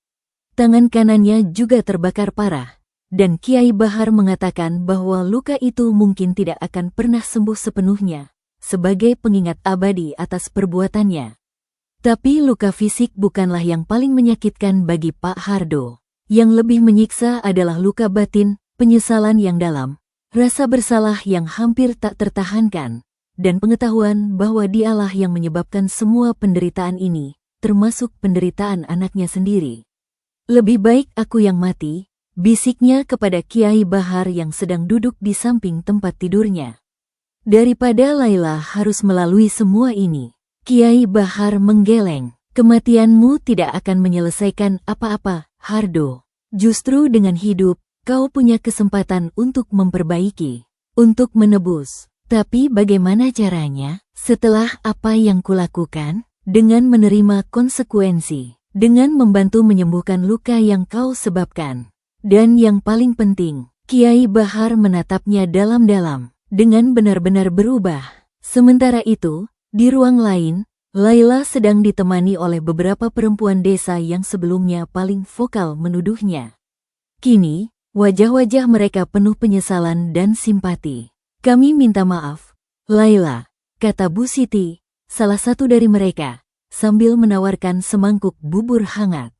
Tangan kanannya juga terbakar parah. Dan Kiai Bahar mengatakan bahwa luka itu mungkin tidak akan pernah sembuh sepenuhnya, sebagai pengingat abadi atas perbuatannya. Tapi luka fisik bukanlah yang paling menyakitkan bagi Pak Hardo. Yang lebih menyiksa adalah luka batin, penyesalan yang dalam, rasa bersalah yang hampir tak tertahankan, dan pengetahuan bahwa dialah yang menyebabkan semua penderitaan ini, termasuk penderitaan anaknya sendiri. Lebih baik aku yang mati, bisiknya kepada Kiai Bahar yang sedang duduk di samping tempat tidurnya. Daripada Laila harus melalui semua ini. Kiai Bahar menggeleng. Kematianmu tidak akan menyelesaikan apa-apa, Hardo. Justru dengan hidup, kau punya kesempatan untuk memperbaiki, untuk menebus. Tapi bagaimana caranya? Setelah apa yang kulakukan? Dengan menerima konsekuensi. Dengan membantu menyembuhkan luka yang kau sebabkan. Dan yang paling penting, Kiai Bahar menatapnya dalam-dalam, dengan benar-benar berubah. Sementara itu, di ruang lain, Laila sedang ditemani oleh beberapa perempuan desa yang sebelumnya paling vokal menuduhnya. Kini, wajah-wajah mereka penuh penyesalan dan simpati. Kami minta maaf, Laila, kata Bu Siti, salah satu dari mereka, sambil menawarkan semangkuk bubur hangat.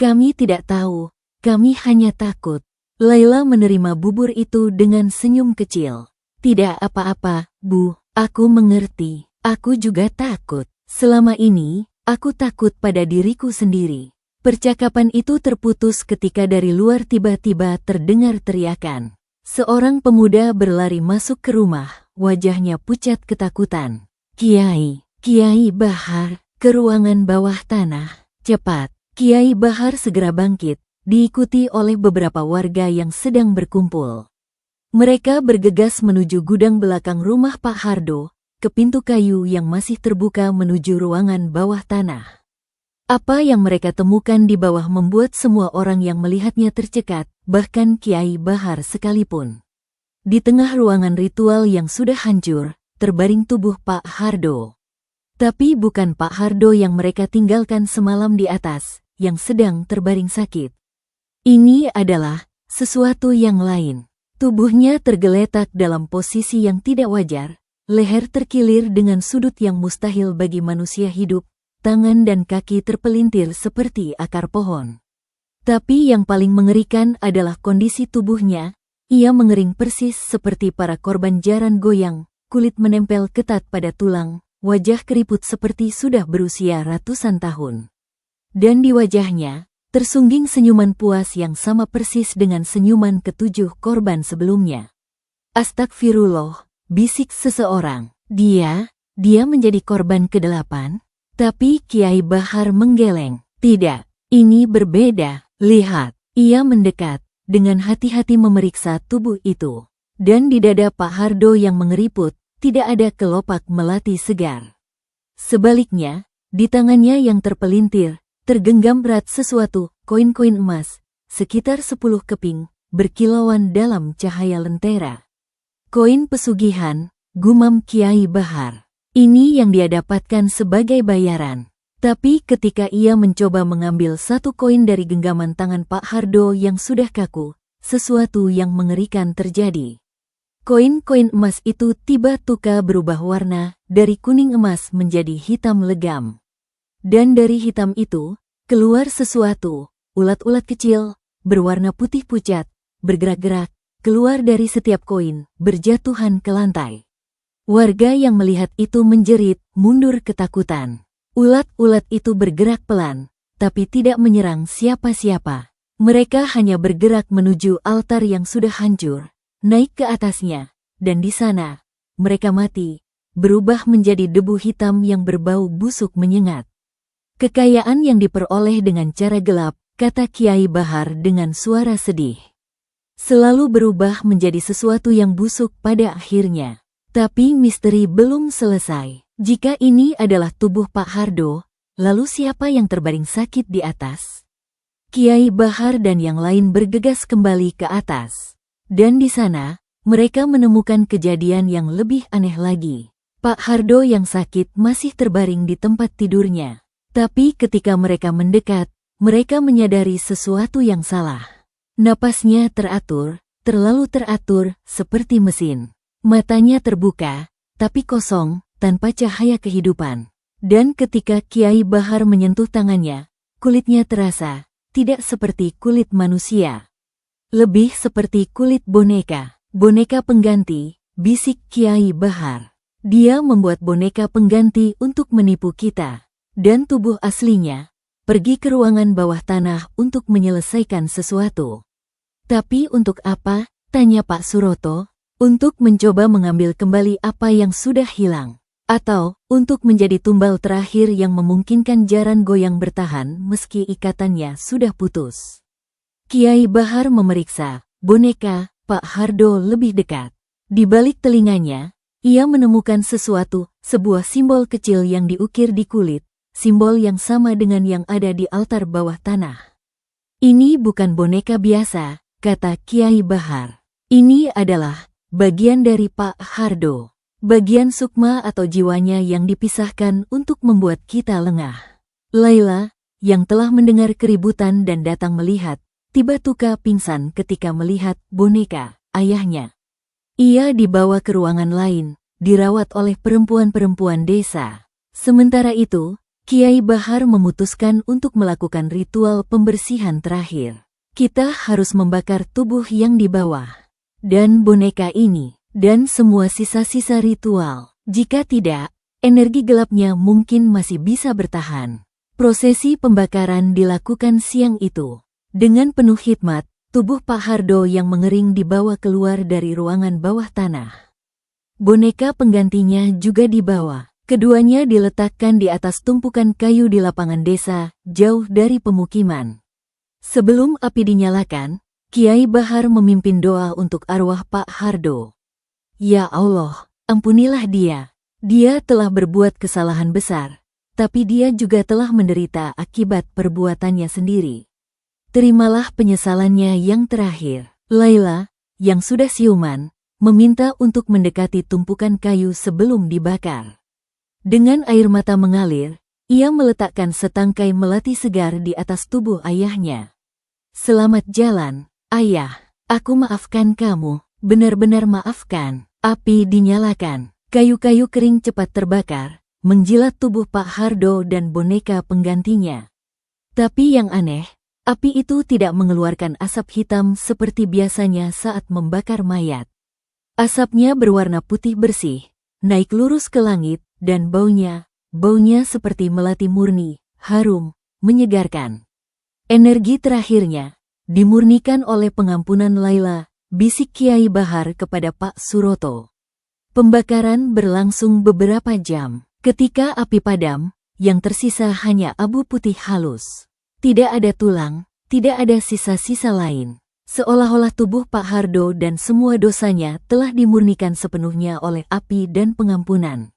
Kami tidak tahu. Kami hanya takut. Laila menerima bubur itu dengan senyum kecil. Tidak apa-apa, Bu, aku mengerti. Aku juga takut. Selama ini, aku takut pada diriku sendiri. Percakapan itu terputus ketika dari luar tiba-tiba terdengar teriakan. Seorang pemuda berlari masuk ke rumah, wajahnya pucat ketakutan. Kiai Bahar, ke ruangan bawah tanah, cepat. Kiai Bahar segera bangkit, diikuti oleh beberapa warga yang sedang berkumpul. Mereka bergegas menuju gudang belakang rumah Pak Hardo, ke pintu kayu yang masih terbuka menuju ruangan bawah tanah. Apa yang mereka temukan di bawah membuat semua orang yang melihatnya tercekat, bahkan Kiai Bahar sekalipun. Di tengah ruangan ritual yang sudah hancur, terbaring tubuh Pak Hardo. Tapi bukan Pak Hardo yang mereka tinggalkan semalam di atas, yang sedang terbaring sakit. Ini adalah sesuatu yang lain. Tubuhnya tergeletak dalam posisi yang tidak wajar, leher terkilir dengan sudut yang mustahil bagi manusia hidup, tangan dan kaki terpelintir seperti akar pohon. Tapi yang paling mengerikan adalah kondisi tubuhnya. Ia mengering persis seperti para korban jaran goyang, kulit menempel ketat pada tulang, wajah keriput seperti sudah berusia ratusan tahun. Dan di wajahnya, tersungging senyuman puas yang sama persis dengan senyuman ketujuh korban sebelumnya. Astagfirullah, bisik seseorang. Dia menjadi korban ke-8? Tapi Kiai Bahar menggeleng. Tidak, ini berbeda. Lihat, ia mendekat, dengan hati-hati memeriksa tubuh itu. Dan di dada Pak Hardo yang mengeriput, tidak ada kelopak melati segar. Sebaliknya, di tangannya yang terpelintir, tergenggam erat sesuatu, koin-koin emas, sekitar 10 keping, berkilauan dalam cahaya lentera. Koin pesugihan, gumam Kiai Bahar. Ini yang dia dapatkan sebagai bayaran. Tapi ketika ia mencoba mengambil satu koin dari genggaman tangan Pak Hardo yang sudah kaku, sesuatu yang mengerikan terjadi. Koin-koin emas itu tiba-tiba berubah warna, dari kuning emas menjadi hitam legam. Dan dari hitam itu, keluar sesuatu, ulat-ulat kecil, berwarna putih pucat, bergerak-gerak, keluar dari setiap koin, berjatuhan ke lantai. Warga yang melihat itu menjerit, mundur ketakutan. Ulat-ulat itu bergerak pelan, tapi tidak menyerang siapa-siapa. Mereka hanya bergerak menuju altar yang sudah hancur, naik ke atasnya, dan di sana, mereka mati, berubah menjadi debu hitam yang berbau busuk menyengat. Kekayaan yang diperoleh dengan cara gelap, kata Kiai Bahar dengan suara sedih. Selalu berubah menjadi sesuatu yang busuk pada akhirnya. Tapi misteri belum selesai. Jika ini adalah tubuh Pak Hardo, lalu siapa yang terbaring sakit di atas? Kiai Bahar dan yang lain bergegas kembali ke atas. Dan di sana, mereka menemukan kejadian yang lebih aneh lagi. Pak Hardo yang sakit masih terbaring di tempat tidurnya. Tapi ketika mereka mendekat, mereka menyadari sesuatu yang salah. Napasnya teratur, terlalu teratur, seperti mesin. Matanya terbuka, tapi kosong, tanpa cahaya kehidupan. Dan ketika Kiai Bahar menyentuh tangannya, kulitnya terasa tidak seperti kulit manusia. Lebih seperti kulit boneka. Boneka pengganti, bisik Kiai Bahar. Dia membuat boneka pengganti untuk menipu kita. Dan tubuh aslinya pergi ke ruangan bawah tanah untuk menyelesaikan sesuatu. Tapi untuk apa? Tanya Pak Suroto. Untuk mencoba mengambil kembali apa yang sudah hilang. Atau untuk menjadi tumbal terakhir yang memungkinkan jaran goyang bertahan meski ikatannya sudah putus. Kiai Bahar memeriksa boneka Pak Hardo lebih dekat. Di balik telinganya, ia menemukan sesuatu, sebuah simbol kecil yang diukir di kulit. Simbol yang sama dengan yang ada di altar bawah tanah. Ini bukan boneka biasa, kata Kiai Bahar. Ini adalah bagian dari Pak Hardo. Bagian sukma atau jiwanya yang dipisahkan untuk membuat kita lengah. Laila, yang telah mendengar keributan dan datang melihat, tiba-tiba pingsan ketika melihat boneka ayahnya. Ia dibawa ke ruangan lain, dirawat oleh perempuan-perempuan desa. Sementara itu, Kiai Bahar memutuskan untuk melakukan ritual pembersihan terakhir. Kita harus membakar tubuh yang di bawah. Dan boneka ini. Dan semua sisa-sisa ritual. Jika tidak, energi gelapnya mungkin masih bisa bertahan. Prosesi pembakaran dilakukan siang itu. Dengan penuh hikmat, tubuh Pak Hardo yang mengering dibawa keluar dari ruangan bawah tanah. Boneka penggantinya juga dibawa. Keduanya diletakkan di atas tumpukan kayu di lapangan desa, jauh dari pemukiman. Sebelum api dinyalakan, Kiai Bahar memimpin doa untuk arwah Pak Hardo. Ya Allah, ampunilah dia. Dia telah berbuat kesalahan besar, tapi dia juga telah menderita akibat perbuatannya sendiri. Terimalah penyesalannya yang terakhir. Laila, yang sudah siuman, meminta untuk mendekati tumpukan kayu sebelum dibakar. Dengan air mata mengalir, ia meletakkan setangkai melati segar di atas tubuh ayahnya. Selamat jalan, ayah. Aku maafkan kamu, benar-benar maafkan. Api dinyalakan, kayu-kayu kering cepat terbakar, menjilat tubuh Pak Hardo dan boneka penggantinya. Tapi yang aneh, api itu tidak mengeluarkan asap hitam seperti biasanya saat membakar mayat. Asapnya berwarna putih bersih, naik lurus ke langit, dan baunya seperti melati murni, harum, menyegarkan. Energi terakhirnya dimurnikan oleh pengampunan Laila, bisik Kiai Bahar kepada Pak Suroto. Pembakaran berlangsung beberapa jam. Ketika api padam, yang tersisa hanya abu putih halus. Tidak ada tulang, tidak ada sisa-sisa lain. Seolah-olah tubuh Pak Hardo dan semua dosanya telah dimurnikan sepenuhnya oleh api dan pengampunan.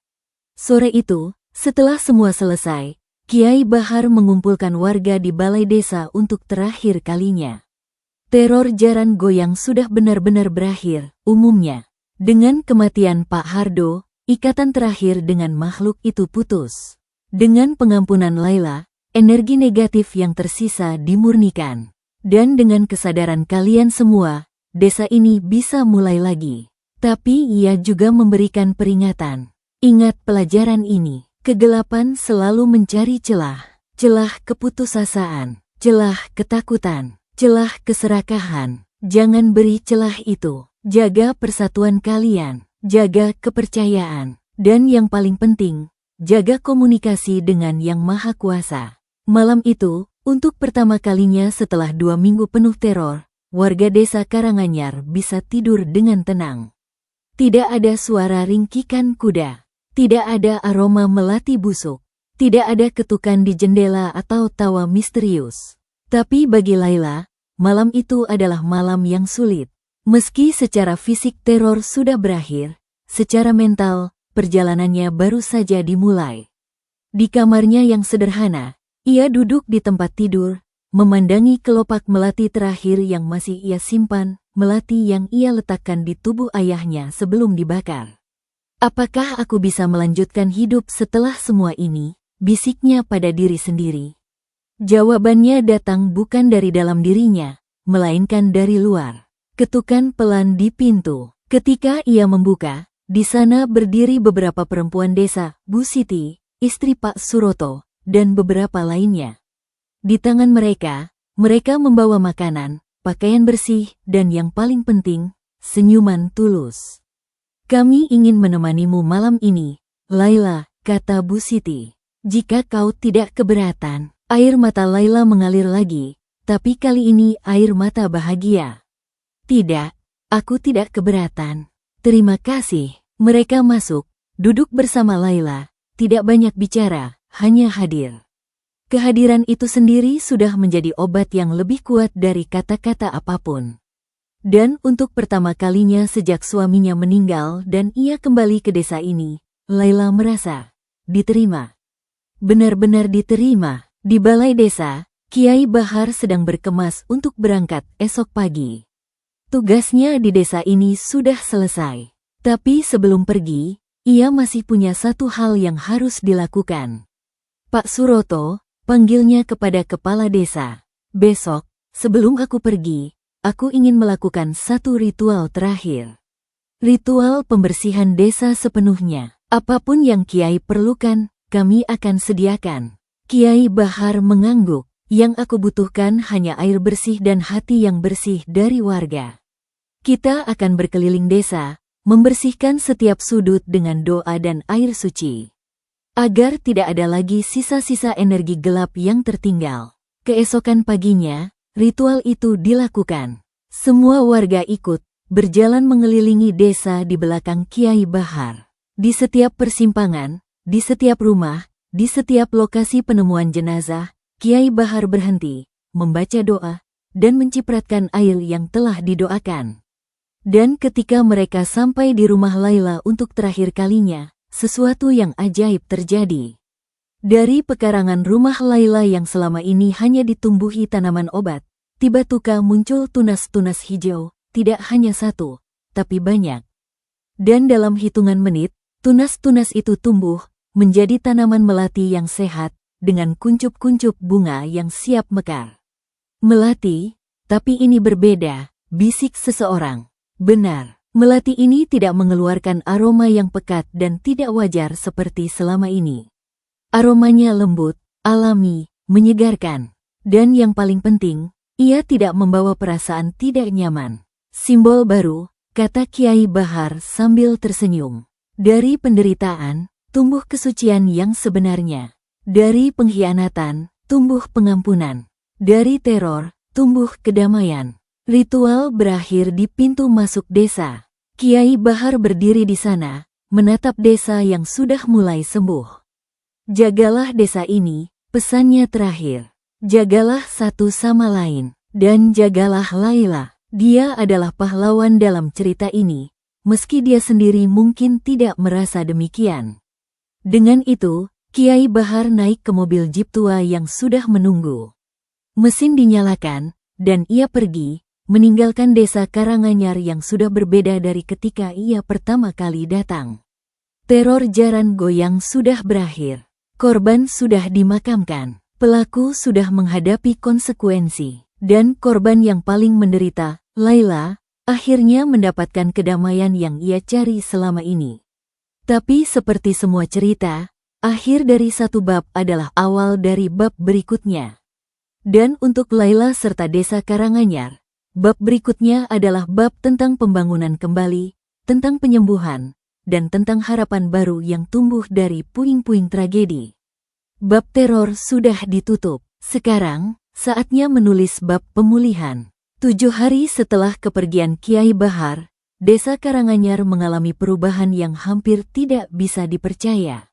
Sore itu, setelah semua selesai, Kiai Bahar mengumpulkan warga di balai desa untuk terakhir kalinya. Teror jaran goyang sudah benar-benar berakhir, umumnya. Dengan kematian Pak Hardo, ikatan terakhir dengan makhluk itu putus. Dengan pengampunan Laila, energi negatif yang tersisa dimurnikan. Dan dengan kesadaran kalian semua, desa ini bisa mulai lagi. Tapi ia juga memberikan peringatan. Ingat pelajaran ini, kegelapan selalu mencari celah. Celah keputusasaan, celah ketakutan, celah keserakahan. Jangan beri celah itu. Jaga persatuan kalian, jaga kepercayaan. Dan yang paling penting, jaga komunikasi dengan Yang Maha Kuasa. Malam itu, untuk pertama kalinya setelah 2 minggu penuh teror, warga desa Karanganyar bisa tidur dengan tenang. Tidak ada suara ringkikan kuda. Tidak ada aroma melati busuk. Tidak ada ketukan di jendela atau tawa misterius. Tapi bagi Laila, malam itu adalah malam yang sulit. Meski secara fisik teror sudah berakhir, secara mental, perjalanannya baru saja dimulai. Di kamarnya yang sederhana, ia duduk di tempat tidur, memandangi kelopak melati terakhir yang masih ia simpan, melati yang ia letakkan di tubuh ayahnya sebelum dibakar. Apakah aku bisa melanjutkan hidup setelah semua ini? Bisiknya pada diri sendiri. Jawabannya datang bukan dari dalam dirinya, melainkan dari luar. Ketukan pelan di pintu. Ketika ia membuka, di sana berdiri beberapa perempuan desa, Bu Siti, istri Pak Suroto, dan beberapa lainnya. Di tangan mereka, mereka membawa makanan, pakaian bersih, dan yang paling penting, senyuman tulus. Kami ingin menemanimu malam ini, Laila, kata Bu Siti. Jika kau tidak keberatan, air mata Laila mengalir lagi, tapi kali ini air mata bahagia. Tidak, aku tidak keberatan. Terima kasih. Mereka masuk, duduk bersama Laila, tidak banyak bicara, hanya hadir. Kehadiran itu sendiri sudah menjadi obat yang lebih kuat dari kata-kata apapun. Dan untuk pertama kalinya sejak suaminya meninggal dan ia kembali ke desa ini, Laila merasa diterima. Benar-benar diterima. Di balai desa, Kiai Bahar sedang berkemas untuk berangkat esok pagi. Tugasnya di desa ini sudah selesai. Tapi sebelum pergi, ia masih punya satu hal yang harus dilakukan. Pak Suroto, panggilnya kepada kepala desa. Besok, sebelum aku pergi, aku ingin melakukan satu ritual terakhir. Ritual pembersihan desa sepenuhnya. Apapun yang Kiai perlukan, kami akan sediakan. Kiai Bahar mengangguk. Yang aku butuhkan hanya air bersih dan hati yang bersih dari warga. Kita akan berkeliling desa, membersihkan setiap sudut dengan doa dan air suci. Agar tidak ada lagi sisa-sisa energi gelap yang tertinggal. Keesokan paginya, ritual itu dilakukan. Semua warga ikut, berjalan mengelilingi desa di belakang Kiai Bahar. Di setiap persimpangan, di setiap rumah, di setiap lokasi penemuan jenazah, Kiai Bahar berhenti, membaca doa, dan mencipratkan air yang telah didoakan. Dan ketika mereka sampai di rumah Laila untuk terakhir kalinya, sesuatu yang ajaib terjadi. Dari pekarangan rumah Laila yang selama ini hanya ditumbuhi tanaman obat, tiba-tiba muncul tunas-tunas hijau, tidak hanya satu, tapi banyak. Dan dalam hitungan menit, tunas-tunas itu tumbuh, menjadi tanaman melati yang sehat, dengan kuncup-kuncup bunga yang siap mekar. Melati, tapi ini berbeda, bisik seseorang. Benar, melati ini tidak mengeluarkan aroma yang pekat dan tidak wajar seperti selama ini. Aromanya lembut, alami, menyegarkan. Dan yang paling penting, ia tidak membawa perasaan tidak nyaman. Simbol baru, kata Kiai Bahar sambil tersenyum. Dari penderitaan, tumbuh kesucian yang sebenarnya. Dari pengkhianatan, tumbuh pengampunan. Dari teror, tumbuh kedamaian. Ritual berakhir di pintu masuk desa. Kiai Bahar berdiri di sana, menatap desa yang sudah mulai sembuh. Jagalah desa ini, pesannya terakhir. Jagalah satu sama lain, dan jagalah Laila. Dia adalah pahlawan dalam cerita ini, meski dia sendiri mungkin tidak merasa demikian. Dengan itu, Kiai Bahar naik ke mobil jeep tua yang sudah menunggu. Mesin dinyalakan, dan ia pergi, meninggalkan desa Karanganyar yang sudah berbeda dari ketika ia pertama kali datang. Teror jaran goyang sudah berakhir. Korban sudah dimakamkan. Pelaku sudah menghadapi konsekuensi. Dan korban yang paling menderita, Laila, akhirnya mendapatkan kedamaian yang ia cari selama ini. Tapi seperti semua cerita, akhir dari satu bab adalah awal dari bab berikutnya. Dan untuk Laila serta desa Karanganyar, bab berikutnya adalah bab tentang pembangunan kembali, tentang penyembuhan, dan tentang harapan baru yang tumbuh dari puing-puing tragedi. Bab teror sudah ditutup. Sekarang, saatnya menulis bab pemulihan. 7 hari setelah kepergian Kiai Bahar, desa Karanganyar mengalami perubahan yang hampir tidak bisa dipercaya.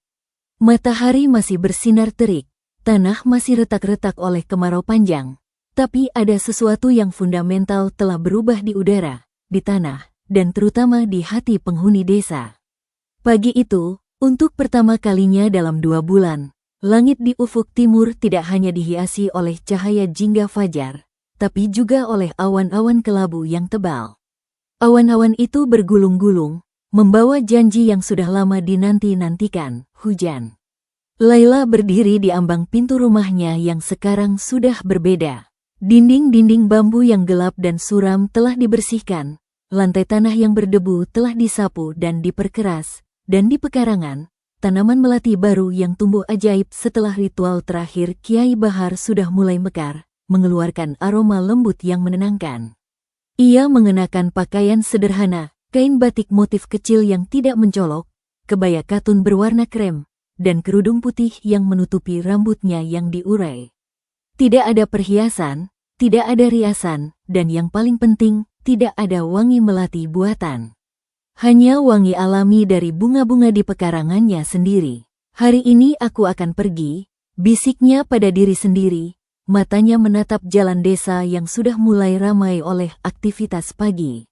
Matahari masih bersinar terik, tanah masih retak-retak oleh kemarau panjang, tapi ada sesuatu yang fundamental telah berubah di udara, di tanah, dan terutama di hati penghuni desa. Pagi itu, untuk pertama kalinya dalam 2 bulan, langit di ufuk timur tidak hanya dihiasi oleh cahaya jingga fajar, tapi juga oleh awan-awan kelabu yang tebal. Awan-awan itu bergulung-gulung, membawa janji yang sudah lama dinanti-nantikan, hujan. Laila berdiri di ambang pintu rumahnya yang sekarang sudah berbeda. Dinding-dinding bambu yang gelap dan suram telah dibersihkan, lantai tanah yang berdebu telah disapu dan diperkeras, dan di pekarangan, tanaman melati baru yang tumbuh ajaib setelah ritual terakhir Kiai Bahar sudah mulai mekar, mengeluarkan aroma lembut yang menenangkan. Ia mengenakan pakaian sederhana, kain batik motif kecil yang tidak mencolok, kebaya katun berwarna krem, dan kerudung putih yang menutupi rambutnya yang diurai. Tidak ada perhiasan, tidak ada riasan, dan yang paling penting, tidak ada wangi melati buatan. Hanya wangi alami dari bunga-bunga di pekarangannya sendiri. Hari ini aku akan pergi, bisiknya pada diri sendiri, matanya menatap jalan desa yang sudah mulai ramai oleh aktivitas pagi.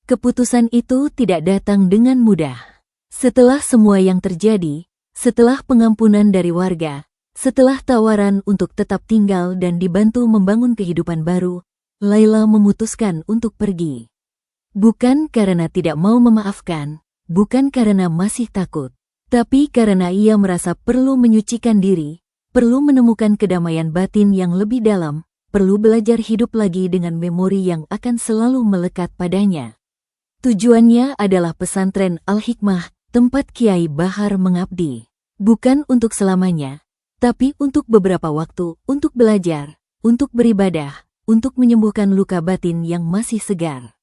Keputusan itu tidak datang dengan mudah. Setelah semua yang terjadi, setelah pengampunan dari warga, setelah tawaran untuk tetap tinggal dan dibantu membangun kehidupan baru, Laila memutuskan untuk pergi. Bukan karena tidak mau memaafkan, bukan karena masih takut, tapi karena ia merasa perlu menyucikan diri, perlu menemukan kedamaian batin yang lebih dalam, perlu belajar hidup lagi dengan memori yang akan selalu melekat padanya. Tujuannya adalah pesantren Al-Hikmah, tempat Kiai Bahar mengabdi. Bukan untuk selamanya, tapi untuk beberapa waktu, untuk belajar, untuk beribadah, untuk menyembuhkan luka batin yang masih segar.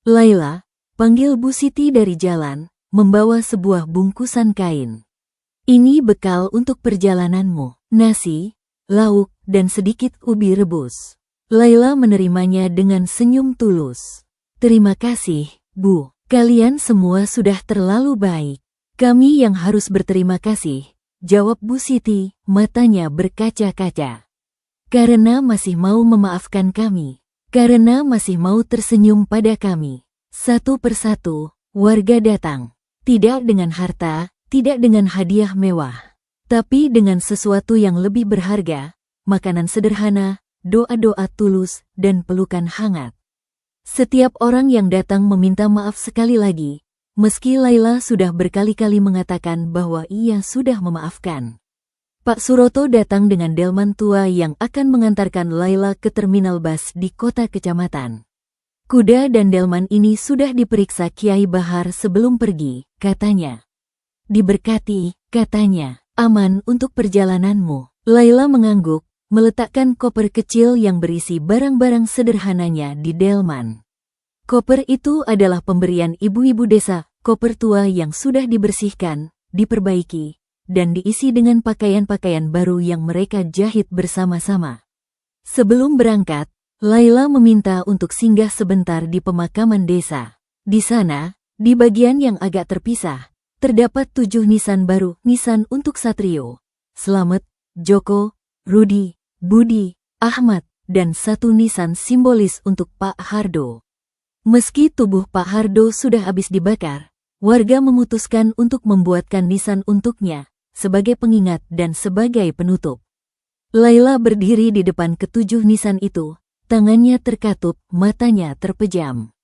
Laila, panggil Bu Siti dari jalan, membawa sebuah bungkusan kain. Ini bekal untuk perjalananmu, nasi, lauk, dan sedikit ubi rebus. Laila menerimanya dengan senyum tulus. Terima kasih, Bu. Kalian semua sudah terlalu baik. Kami yang harus berterima kasih, jawab Bu Siti, matanya berkaca-kaca. Karena masih mau memaafkan kami. Karena masih mau tersenyum pada kami. Satu persatu, warga datang. Tidak dengan harta, tidak dengan hadiah mewah. Tapi dengan sesuatu yang lebih berharga, makanan sederhana, doa-doa tulus, dan pelukan hangat. Setiap orang yang datang meminta maaf sekali lagi, meski Laila sudah berkali-kali mengatakan bahwa ia sudah memaafkan. Pak Suroto datang dengan delman tua yang akan mengantarkan Laila ke terminal bus di kota kecamatan. Kuda dan delman ini sudah diperiksa Kiai Bahar sebelum pergi, katanya. Diberkati, katanya, aman untuk perjalananmu. Laila mengangguk, meletakkan koper kecil yang berisi barang-barang sederhananya di delman. Koper itu adalah pemberian ibu-ibu desa, koper tua yang sudah dibersihkan, diperbaiki, dan diisi dengan pakaian-pakaian baru yang mereka jahit bersama-sama. Sebelum berangkat, Laila meminta untuk singgah sebentar di pemakaman desa. Di sana, di bagian yang agak terpisah, terdapat 7 nisan baru, nisan untuk Satrio, Slamet, Joko, Rudi, Budi, Ahmad, dan 1 nisan simbolis untuk Pak Hardo. Meski tubuh Pak Hardo sudah habis dibakar, warga memutuskan untuk membuatkan nisan untuknya, sebagai pengingat dan sebagai penutup. Laila berdiri di depan ke-7 nisan itu, tangannya terkatup, matanya terpejam.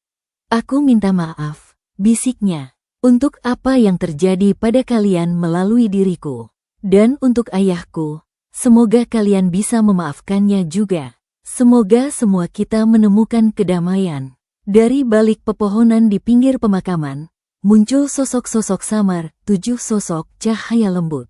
Aku minta maaf, bisiknya, untuk apa yang terjadi pada kalian melalui diriku. Dan untuk ayahku, semoga kalian bisa memaafkannya juga. Semoga semua kita menemukan kedamaian. Dari balik pepohonan di pinggir pemakaman, muncul sosok-sosok samar, 7 sosok cahaya lembut.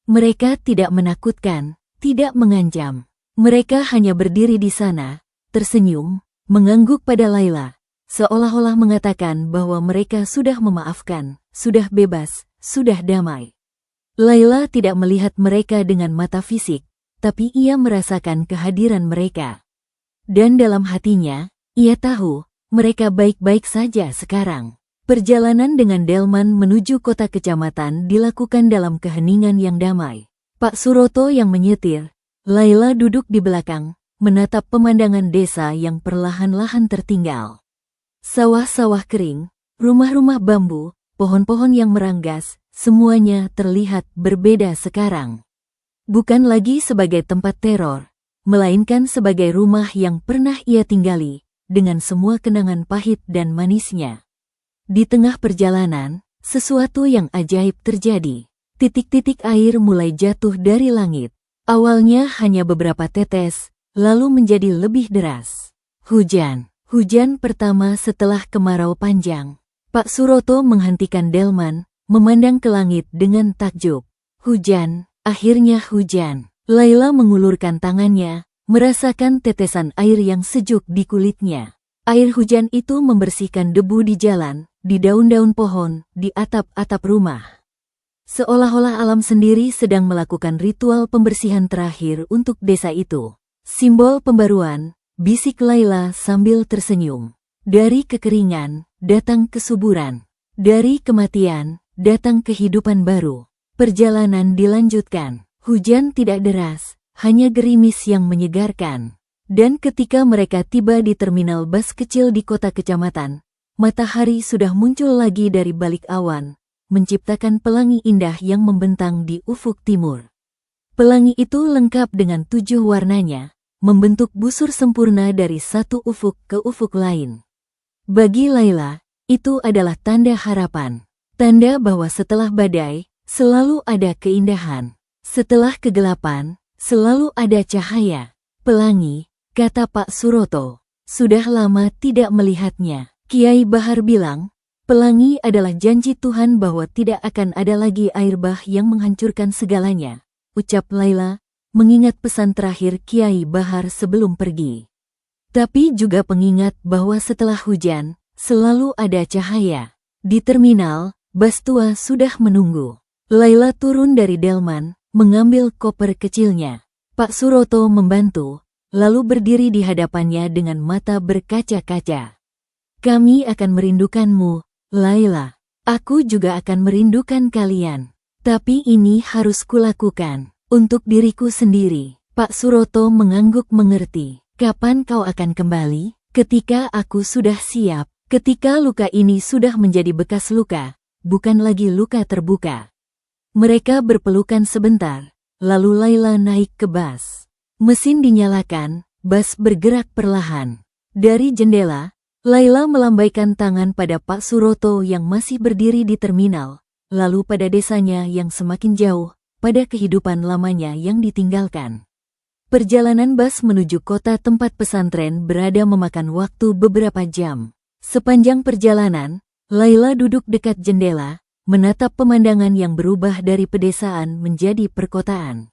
Mereka tidak menakutkan, tidak mengancam. Mereka hanya berdiri di sana, tersenyum, mengangguk pada Laila, seolah-olah mengatakan bahwa mereka sudah memaafkan, sudah bebas, sudah damai. Laila tidak melihat mereka dengan mata fisik, tapi ia merasakan kehadiran mereka. Dan dalam hatinya, ia tahu, mereka baik-baik saja sekarang. Perjalanan dengan delman menuju kota kecamatan dilakukan dalam keheningan yang damai. Pak Suroto yang menyetir, Laila duduk di belakang, menatap pemandangan desa yang perlahan-lahan tertinggal. Sawah-sawah kering, rumah-rumah bambu, pohon-pohon yang meranggas, semuanya terlihat berbeda sekarang. Bukan lagi sebagai tempat teror, melainkan sebagai rumah yang pernah ia tinggali, dengan semua kenangan pahit dan manisnya. Di tengah perjalanan, sesuatu yang ajaib terjadi. Titik-titik air mulai jatuh dari langit. Awalnya hanya beberapa tetes, lalu menjadi lebih deras. Hujan. Hujan pertama setelah kemarau panjang. Pak Suroto menghentikan delman, memandang ke langit dengan takjub. Hujan, akhirnya hujan. Laila mengulurkan tangannya, merasakan tetesan air yang sejuk di kulitnya. Air hujan itu membersihkan debu di jalan, di daun-daun pohon, di atap-atap rumah. Seolah-olah alam sendiri sedang melakukan ritual pembersihan terakhir untuk desa itu. Simbol pembaruan, bisik Laila sambil tersenyum. Dari kekeringan, datang kesuburan. Dari kematian, datang kehidupan baru. Perjalanan dilanjutkan. Hujan tidak deras, hanya gerimis yang menyegarkan. Dan ketika mereka tiba di terminal bus kecil di kota kecamatan, matahari sudah muncul lagi dari balik awan, menciptakan pelangi indah yang membentang di ufuk timur. Pelangi itu lengkap dengan 7 warnanya, membentuk busur sempurna dari satu ufuk ke ufuk lain. Bagi Laila, itu adalah tanda harapan. Tanda bahwa setelah badai, selalu ada keindahan. Setelah kegelapan, selalu ada cahaya. Pelangi, kata Pak Suroto. Sudah lama tidak melihatnya. Kiai Bahar bilang, pelangi adalah janji Tuhan bahwa tidak akan ada lagi air bah yang menghancurkan segalanya. Ucap Laila, mengingat pesan terakhir Kiai Bahar sebelum pergi. Tapi juga pengingat bahwa setelah hujan, selalu ada cahaya. Di terminal, bas tua sudah menunggu. Laila turun dari delman, mengambil koper kecilnya. Pak Suroto membantu, lalu berdiri di hadapannya dengan mata berkaca-kaca. Kami akan merindukanmu, Laila. Aku juga akan merindukan kalian. Tapi ini harus kulakukan. Untuk diriku sendiri. Pak Suroto mengangguk mengerti. Kapan kau akan kembali? Ketika aku sudah siap. Ketika luka ini sudah menjadi bekas luka, bukan lagi luka terbuka. Mereka berpelukan sebentar, lalu Laila naik ke bas. Mesin dinyalakan, bas bergerak perlahan. Dari jendela, Laila melambaikan tangan pada Pak Suroto yang masih berdiri di terminal, lalu pada desanya yang semakin jauh, pada kehidupan lamanya yang ditinggalkan. Perjalanan bas menuju kota tempat pesantren berada memakan waktu beberapa jam. Sepanjang perjalanan, Laila duduk dekat jendela, menatap pemandangan yang berubah dari pedesaan menjadi perkotaan.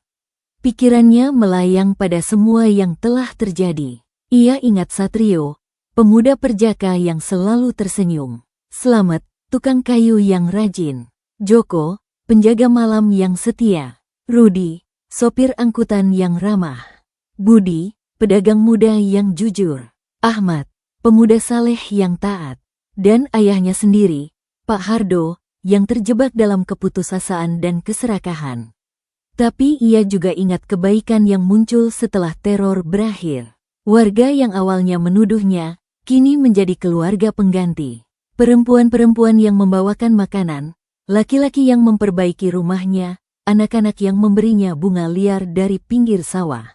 Pikirannya melayang pada semua yang telah terjadi. Ia ingat Satrio, pemuda perjaka yang selalu tersenyum. Slamet, tukang kayu yang rajin. Joko, penjaga malam yang setia. Rudi, sopir angkutan yang ramah. Budi, pedagang muda yang jujur. Ahmad, pemuda saleh yang taat. Dan ayahnya sendiri, Pak Hardo, yang terjebak dalam keputusasaan dan keserakahan. Tapi ia juga ingat kebaikan yang muncul setelah teror berakhir. Warga yang awalnya menuduhnya, kini menjadi keluarga pengganti. Perempuan-perempuan yang membawakan makanan, laki-laki yang memperbaiki rumahnya, anak-anak yang memberinya bunga liar dari pinggir sawah.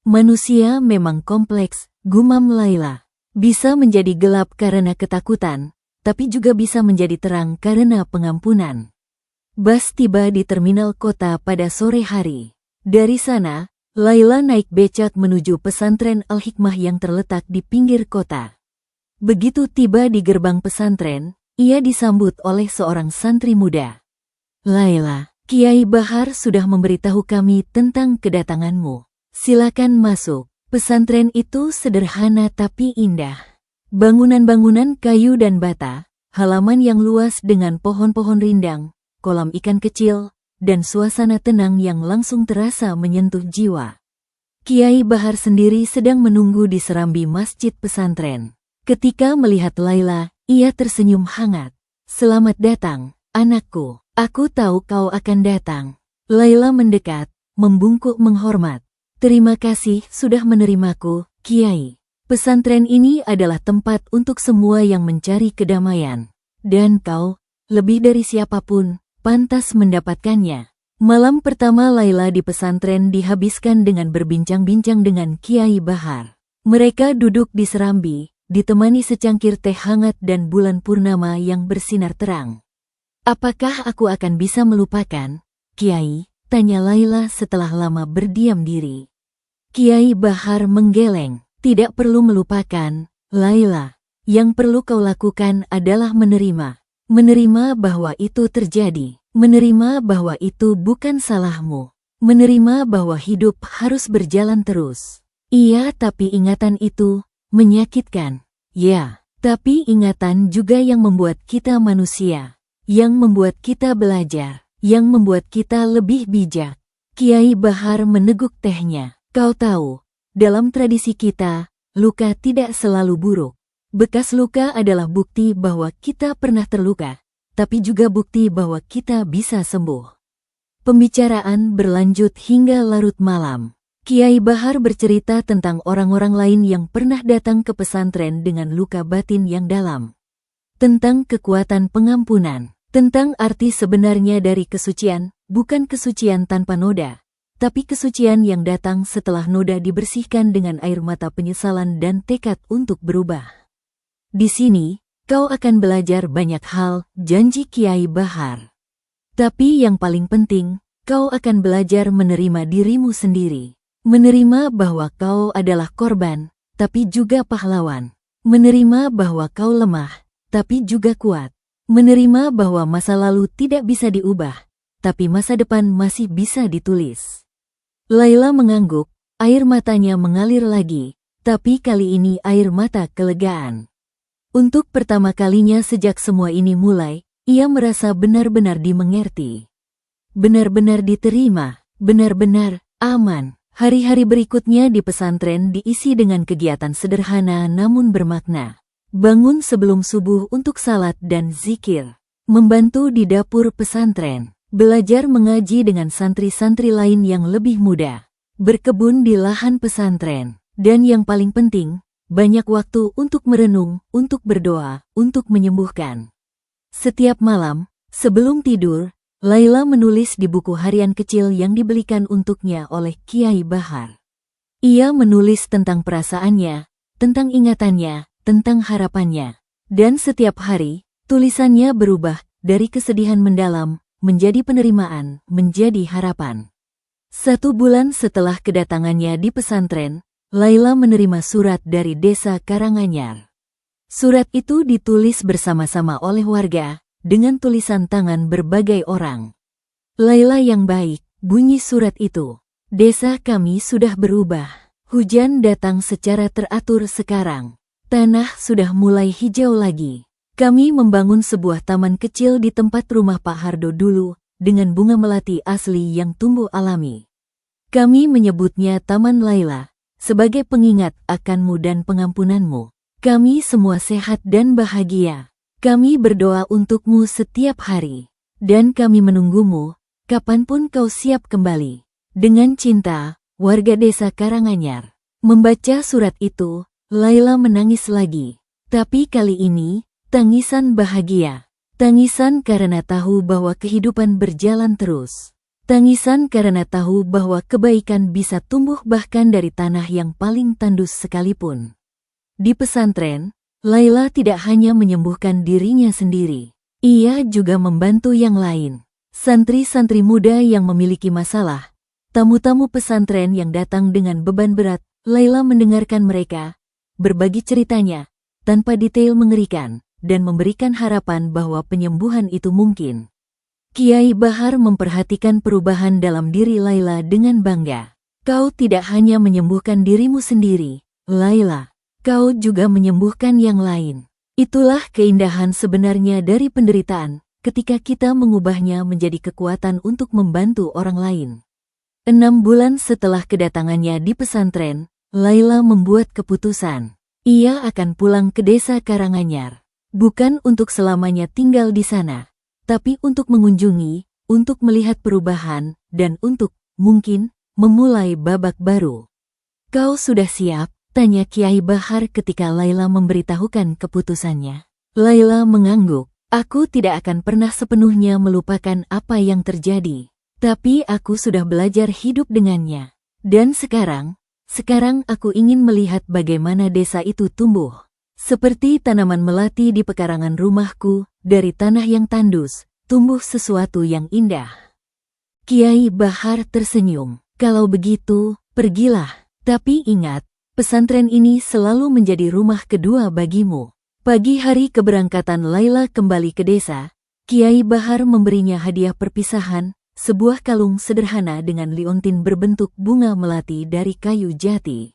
Manusia memang kompleks, gumam Laila. Bisa menjadi gelap karena ketakutan, tapi juga bisa menjadi terang karena pengampunan. Bas tiba di terminal kota pada sore hari. Dari sana, Laila naik becak menuju pesantren Al-Hikmah yang terletak di pinggir kota. Begitu tiba di gerbang pesantren, ia disambut oleh seorang santri muda. Laila, Kiai Bahar sudah memberitahu kami tentang kedatanganmu. Silakan masuk. Pesantren itu sederhana tapi indah. Bangunan-bangunan kayu dan bata, halaman yang luas dengan pohon-pohon rindang, kolam ikan kecil, dan suasana tenang yang langsung terasa menyentuh jiwa. Kiai Bahar sendiri sedang menunggu di serambi masjid pesantren. Ketika melihat Laila, ia tersenyum hangat. Selamat datang, anakku. Aku tahu kau akan datang. Laila mendekat, membungkuk menghormat. Terima kasih sudah menerimaku, Kiai. Pesantren ini adalah tempat untuk semua yang mencari kedamaian. Dan kau, lebih dari siapapun, pantas mendapatkannya. Malam pertama Laila di pesantren dihabiskan dengan berbincang-bincang dengan Kiai Bahar. Mereka duduk di serambi, ditemani secangkir teh hangat dan bulan purnama yang bersinar terang. Apakah aku akan bisa melupakan, Kiai? Tanya Laila setelah lama berdiam diri. Kiai Bahar menggeleng. Tidak perlu melupakan, Laila. Yang perlu kau lakukan adalah menerima. Menerima bahwa itu terjadi. Menerima bahwa itu bukan salahmu. Menerima bahwa hidup harus berjalan terus. Iya, tapi ingatan itu menyakitkan. Ya, tapi ingatan juga yang membuat kita manusia. Yang membuat kita belajar. Yang membuat kita lebih bijak. Kiai Bahar meneguk tehnya. Kau tahu, dalam tradisi kita, luka tidak selalu buruk. Bekas luka adalah bukti bahwa kita pernah terluka, tapi juga bukti bahwa kita bisa sembuh. Pembicaraan berlanjut hingga larut malam. Kiai Bahar bercerita tentang orang-orang lain yang pernah datang ke pesantren dengan luka batin yang dalam. Tentang kekuatan pengampunan. Tentang arti sebenarnya dari kesucian, bukan kesucian tanpa noda, tapi kesucian yang datang setelah noda dibersihkan dengan air mata penyesalan dan tekad untuk berubah. Di sini, kau akan belajar banyak hal, janji Kiai Bahar. Tapi yang paling penting, kau akan belajar menerima dirimu sendiri. Menerima bahwa kau adalah korban, tapi juga pahlawan. Menerima bahwa kau lemah, tapi juga kuat. Menerima bahwa masa lalu tidak bisa diubah, tapi masa depan masih bisa ditulis. Laila mengangguk, air matanya mengalir lagi, tapi kali ini air mata kelegaan. Untuk pertama kalinya sejak semua ini mulai, ia merasa benar-benar dimengerti. Benar-benar diterima, benar-benar aman. Hari-hari berikutnya di pesantren diisi dengan kegiatan sederhana namun bermakna. Bangun sebelum subuh untuk salat dan zikir. Membantu di dapur pesantren. Belajar mengaji dengan santri-santri lain yang lebih muda. Berkebun di lahan pesantren. Dan yang paling penting, banyak waktu untuk merenung, untuk berdoa, untuk menyembuhkan. Setiap malam, sebelum tidur, Laila menulis di buku harian kecil yang dibelikan untuknya oleh Kiai Bahar. Ia menulis tentang perasaannya, tentang ingatannya, tentang harapannya. Dan setiap hari, tulisannya berubah dari kesedihan mendalam, menjadi penerimaan, menjadi harapan. 1 bulan setelah kedatangannya di pesantren, Laila menerima surat dari Desa Karanganyar. Surat itu ditulis bersama-sama oleh warga, dengan tulisan tangan berbagai orang. Laila yang baik, bunyi surat itu. Desa kami sudah berubah. Hujan datang secara teratur sekarang. Tanah sudah mulai hijau lagi. Kami membangun sebuah taman kecil di tempat rumah Pak Hardo dulu, dengan bunga melati asli yang tumbuh alami. Kami menyebutnya Taman Laila, sebagai pengingat akanmu dan pengampunanmu. Kami semua sehat dan bahagia. Kami berdoa untukmu setiap hari, dan kami menunggumu, kapanpun kau siap kembali. Dengan cinta, warga Desa Karanganyar. Membaca surat itu, Laila menangis lagi. Tapi kali ini, tangisan bahagia. Tangisan karena tahu bahwa kehidupan berjalan terus. Tangisan karena tahu bahwa kebaikan bisa tumbuh bahkan dari tanah yang paling tandus sekalipun. Di pesantren, Laila tidak hanya menyembuhkan dirinya sendiri. Ia juga membantu yang lain. Santri-santri muda yang memiliki masalah, tamu-tamu pesantren yang datang dengan beban berat, Laila mendengarkan mereka, berbagi ceritanya, tanpa detail mengerikan, dan memberikan harapan bahwa penyembuhan itu mungkin. Kiai Bahar memperhatikan perubahan dalam diri Laila dengan bangga. Kau tidak hanya menyembuhkan dirimu sendiri, Laila. Kau juga menyembuhkan yang lain. Itulah keindahan sebenarnya dari penderitaan, ketika kita mengubahnya menjadi kekuatan untuk membantu orang lain. 6 bulan setelah kedatangannya di pesantren, Laila membuat keputusan. Ia akan pulang ke Desa Karanganyar. Bukan untuk selamanya tinggal di sana, tapi untuk mengunjungi, untuk melihat perubahan, dan untuk, mungkin, memulai babak baru. Kau sudah siap? Tanya Kiai Bahar ketika Laila memberitahukan keputusannya. Laila mengangguk. Aku tidak akan pernah sepenuhnya melupakan apa yang terjadi. Tapi aku sudah belajar hidup dengannya. Dan sekarang aku ingin melihat bagaimana desa itu tumbuh. Seperti tanaman melati di pekarangan rumahku, dari tanah yang tandus, tumbuh sesuatu yang indah. Kiai Bahar tersenyum. Kalau begitu, pergilah. Tapi ingat, pesantren ini selalu menjadi rumah kedua bagimu. Pagi hari keberangkatan Laila kembali ke desa, Kiai Bahar memberinya hadiah perpisahan, sebuah kalung sederhana dengan liontin berbentuk bunga melati dari kayu jati.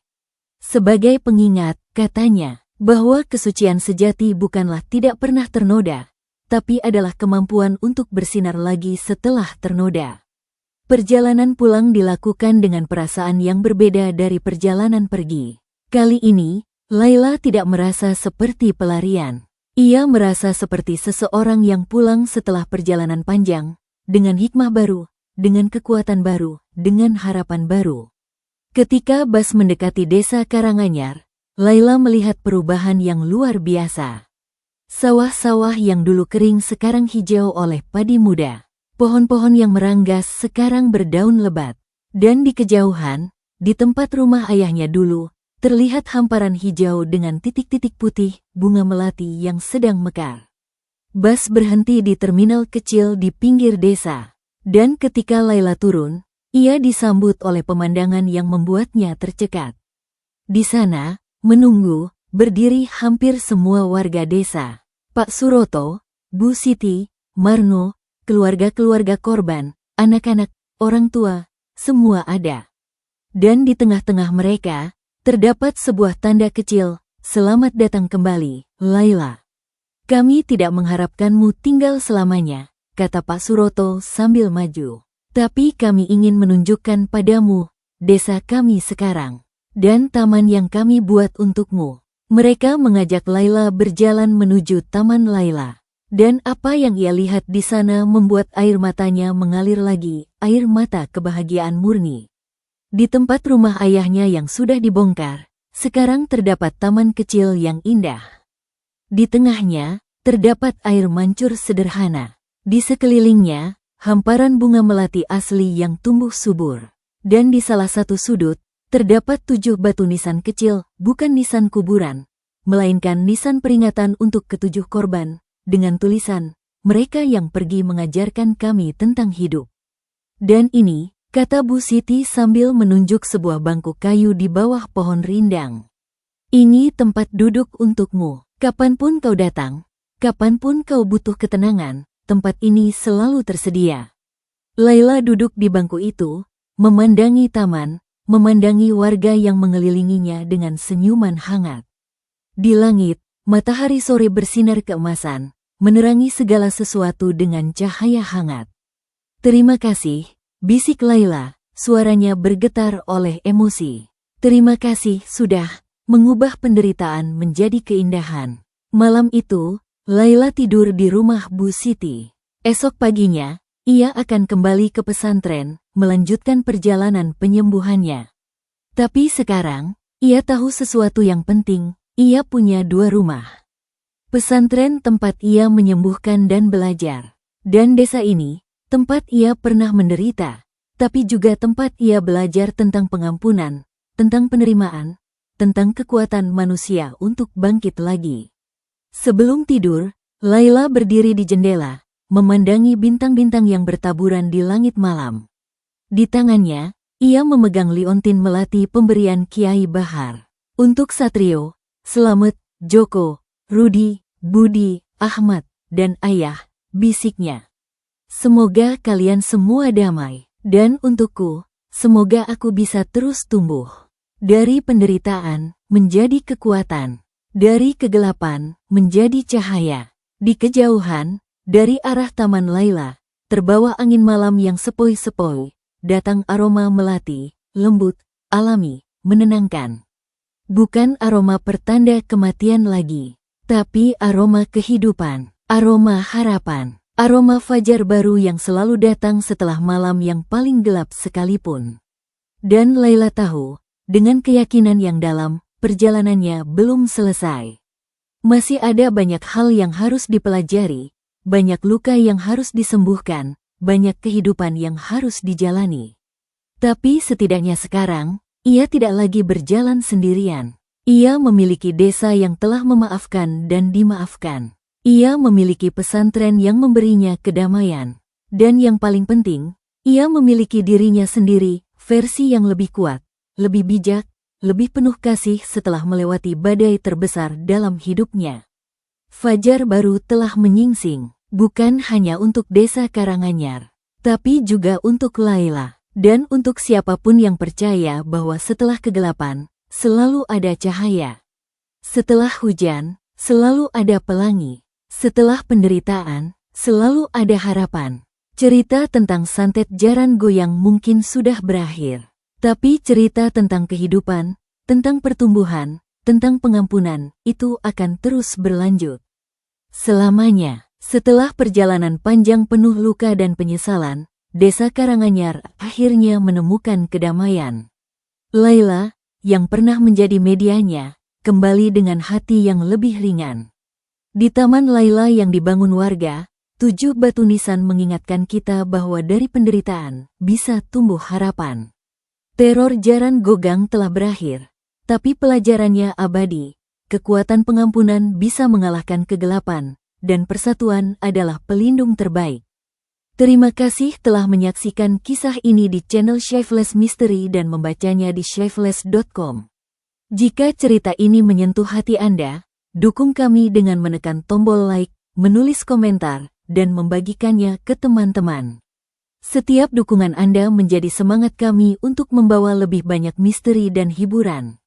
Sebagai pengingat, katanya, bahwa kesucian sejati bukanlah tidak pernah ternoda, tapi adalah kemampuan untuk bersinar lagi setelah ternoda. Perjalanan pulang dilakukan dengan perasaan yang berbeda dari perjalanan pergi. Kali ini, Laila tidak merasa seperti pelarian. Ia merasa seperti seseorang yang pulang setelah perjalanan panjang, dengan hikmah baru, dengan kekuatan baru, dengan harapan baru. Ketika bas mendekati Desa Karanganyar, Laila melihat perubahan yang luar biasa. Sawah-sawah yang dulu kering sekarang hijau oleh padi muda. Pohon-pohon yang meranggas sekarang berdaun lebat. Dan di kejauhan, di tempat rumah ayahnya dulu, terlihat hamparan hijau dengan titik-titik putih, bunga melati yang sedang mekar. Bas berhenti di terminal kecil di pinggir desa. Dan ketika Laila turun, ia disambut oleh pemandangan yang membuatnya tercekat. Di sana, menunggu, berdiri hampir semua warga desa. Pak Suroto, Bu Siti, Marno, keluarga-keluarga korban, anak-anak, orang tua, semua ada. Dan di tengah-tengah mereka, terdapat sebuah tanda kecil, "Selamat datang kembali, Laila. Kami tidak mengharapkanmu tinggal selamanya," kata Pak Suroto sambil maju. "Tapi kami ingin menunjukkan padamu desa kami sekarang dan taman yang kami buat untukmu." Mereka mengajak Laila berjalan menuju Taman Laila. Dan apa yang ia lihat di sana membuat air matanya mengalir lagi, air mata kebahagiaan murni. Di tempat rumah ayahnya yang sudah dibongkar, sekarang terdapat taman kecil yang indah. Di tengahnya, terdapat air mancur sederhana. Di sekelilingnya, hamparan bunga melati asli yang tumbuh subur. Dan di salah satu sudut, terdapat 7 batu nisan kecil, bukan nisan kuburan, melainkan nisan peringatan untuk ke-7 korban, dengan tulisan, "Mereka yang pergi mengajarkan kami tentang hidup." Dan ini, kata Bu Siti sambil menunjuk sebuah bangku kayu di bawah pohon rindang. "Ini tempat duduk untukmu. Kapanpun kau datang, kapanpun kau butuh ketenangan, tempat ini selalu tersedia." Laila duduk di bangku itu, memandangi taman, memandangi warga yang mengelilinginya dengan senyuman hangat. Di langit, matahari sore bersinar keemasan, menerangi segala sesuatu dengan cahaya hangat. "Terima kasih," bisik Laila, suaranya bergetar oleh emosi. "Terima kasih sudah mengubah penderitaan menjadi keindahan." Malam itu, Laila tidur di rumah Bu Siti. Esok paginya, ia akan kembali ke pesantren, melanjutkan perjalanan penyembuhannya. Tapi sekarang, ia tahu sesuatu yang penting, ia punya 2 rumah. Pesantren tempat ia menyembuhkan dan belajar. Dan desa ini, tempat ia pernah menderita, tapi juga tempat ia belajar tentang pengampunan, tentang penerimaan, tentang kekuatan manusia untuk bangkit lagi. Sebelum tidur, Laila berdiri di jendela, memandangi bintang-bintang yang bertaburan di langit malam. Di tangannya, ia memegang liontin melati pemberian Kiai Bahar. "Untuk Satrio, Slamet, Joko, Rudi, Budi, Ahmad, dan Ayah," bisiknya. "Semoga kalian semua damai. Dan untukku, semoga aku bisa terus tumbuh. Dari penderitaan, menjadi kekuatan. Dari kegelapan, menjadi cahaya. Di kejauhan, dari arah Taman Laila, terbawa angin malam yang sepoi-sepoi, datang aroma melati, lembut, alami, menenangkan. Bukan aroma pertanda kematian lagi, tapi aroma kehidupan, aroma harapan. Aroma fajar baru yang selalu datang setelah malam yang paling gelap sekalipun." Dan Laila tahu, dengan keyakinan yang dalam, perjalanannya belum selesai. Masih ada banyak hal yang harus dipelajari, banyak luka yang harus disembuhkan, banyak kehidupan yang harus dijalani. Tapi setidaknya sekarang, ia tidak lagi berjalan sendirian. Ia memiliki desa yang telah memaafkan dan dimaafkan. Ia memiliki pesantren yang memberinya kedamaian. Dan yang paling penting, ia memiliki dirinya sendiri, versi yang lebih kuat, lebih bijak, lebih penuh kasih setelah melewati badai terbesar dalam hidupnya. Fajar baru telah menyingsing, bukan hanya untuk desa Karanganyar, tapi juga untuk Laila, dan untuk siapapun yang percaya bahwa setelah kegelapan, selalu ada cahaya. Setelah hujan, selalu ada pelangi. Setelah penderitaan, selalu ada harapan. Cerita tentang santet jaran goyang mungkin sudah berakhir. Tapi cerita tentang kehidupan, tentang pertumbuhan, tentang pengampunan, itu akan terus berlanjut. Selamanya, setelah perjalanan panjang penuh luka dan penyesalan, desa Karanganyar akhirnya menemukan kedamaian. Laila, yang pernah menjadi medianya, kembali dengan hati yang lebih ringan. Di Taman Laila yang dibangun warga, 7 batu nisan mengingatkan kita bahwa dari penderitaan bisa tumbuh harapan. Teror jaran gogang telah berakhir, tapi pelajarannya abadi. Kekuatan pengampunan bisa mengalahkan kegelapan, dan persatuan adalah pelindung terbaik. Terima kasih telah menyaksikan kisah ini di channel Shyfeless Mystery dan membacanya di shyfeless.com. Jika cerita ini menyentuh hati Anda, dukung kami dengan menekan tombol like, menulis komentar, dan membagikannya ke teman-teman. Setiap dukungan Anda menjadi semangat kami untuk membawa lebih banyak misteri dan hiburan.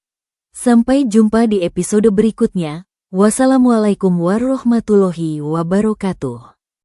Sampai jumpa di episode berikutnya. Wassalamualaikum warahmatullahi wabarakatuh.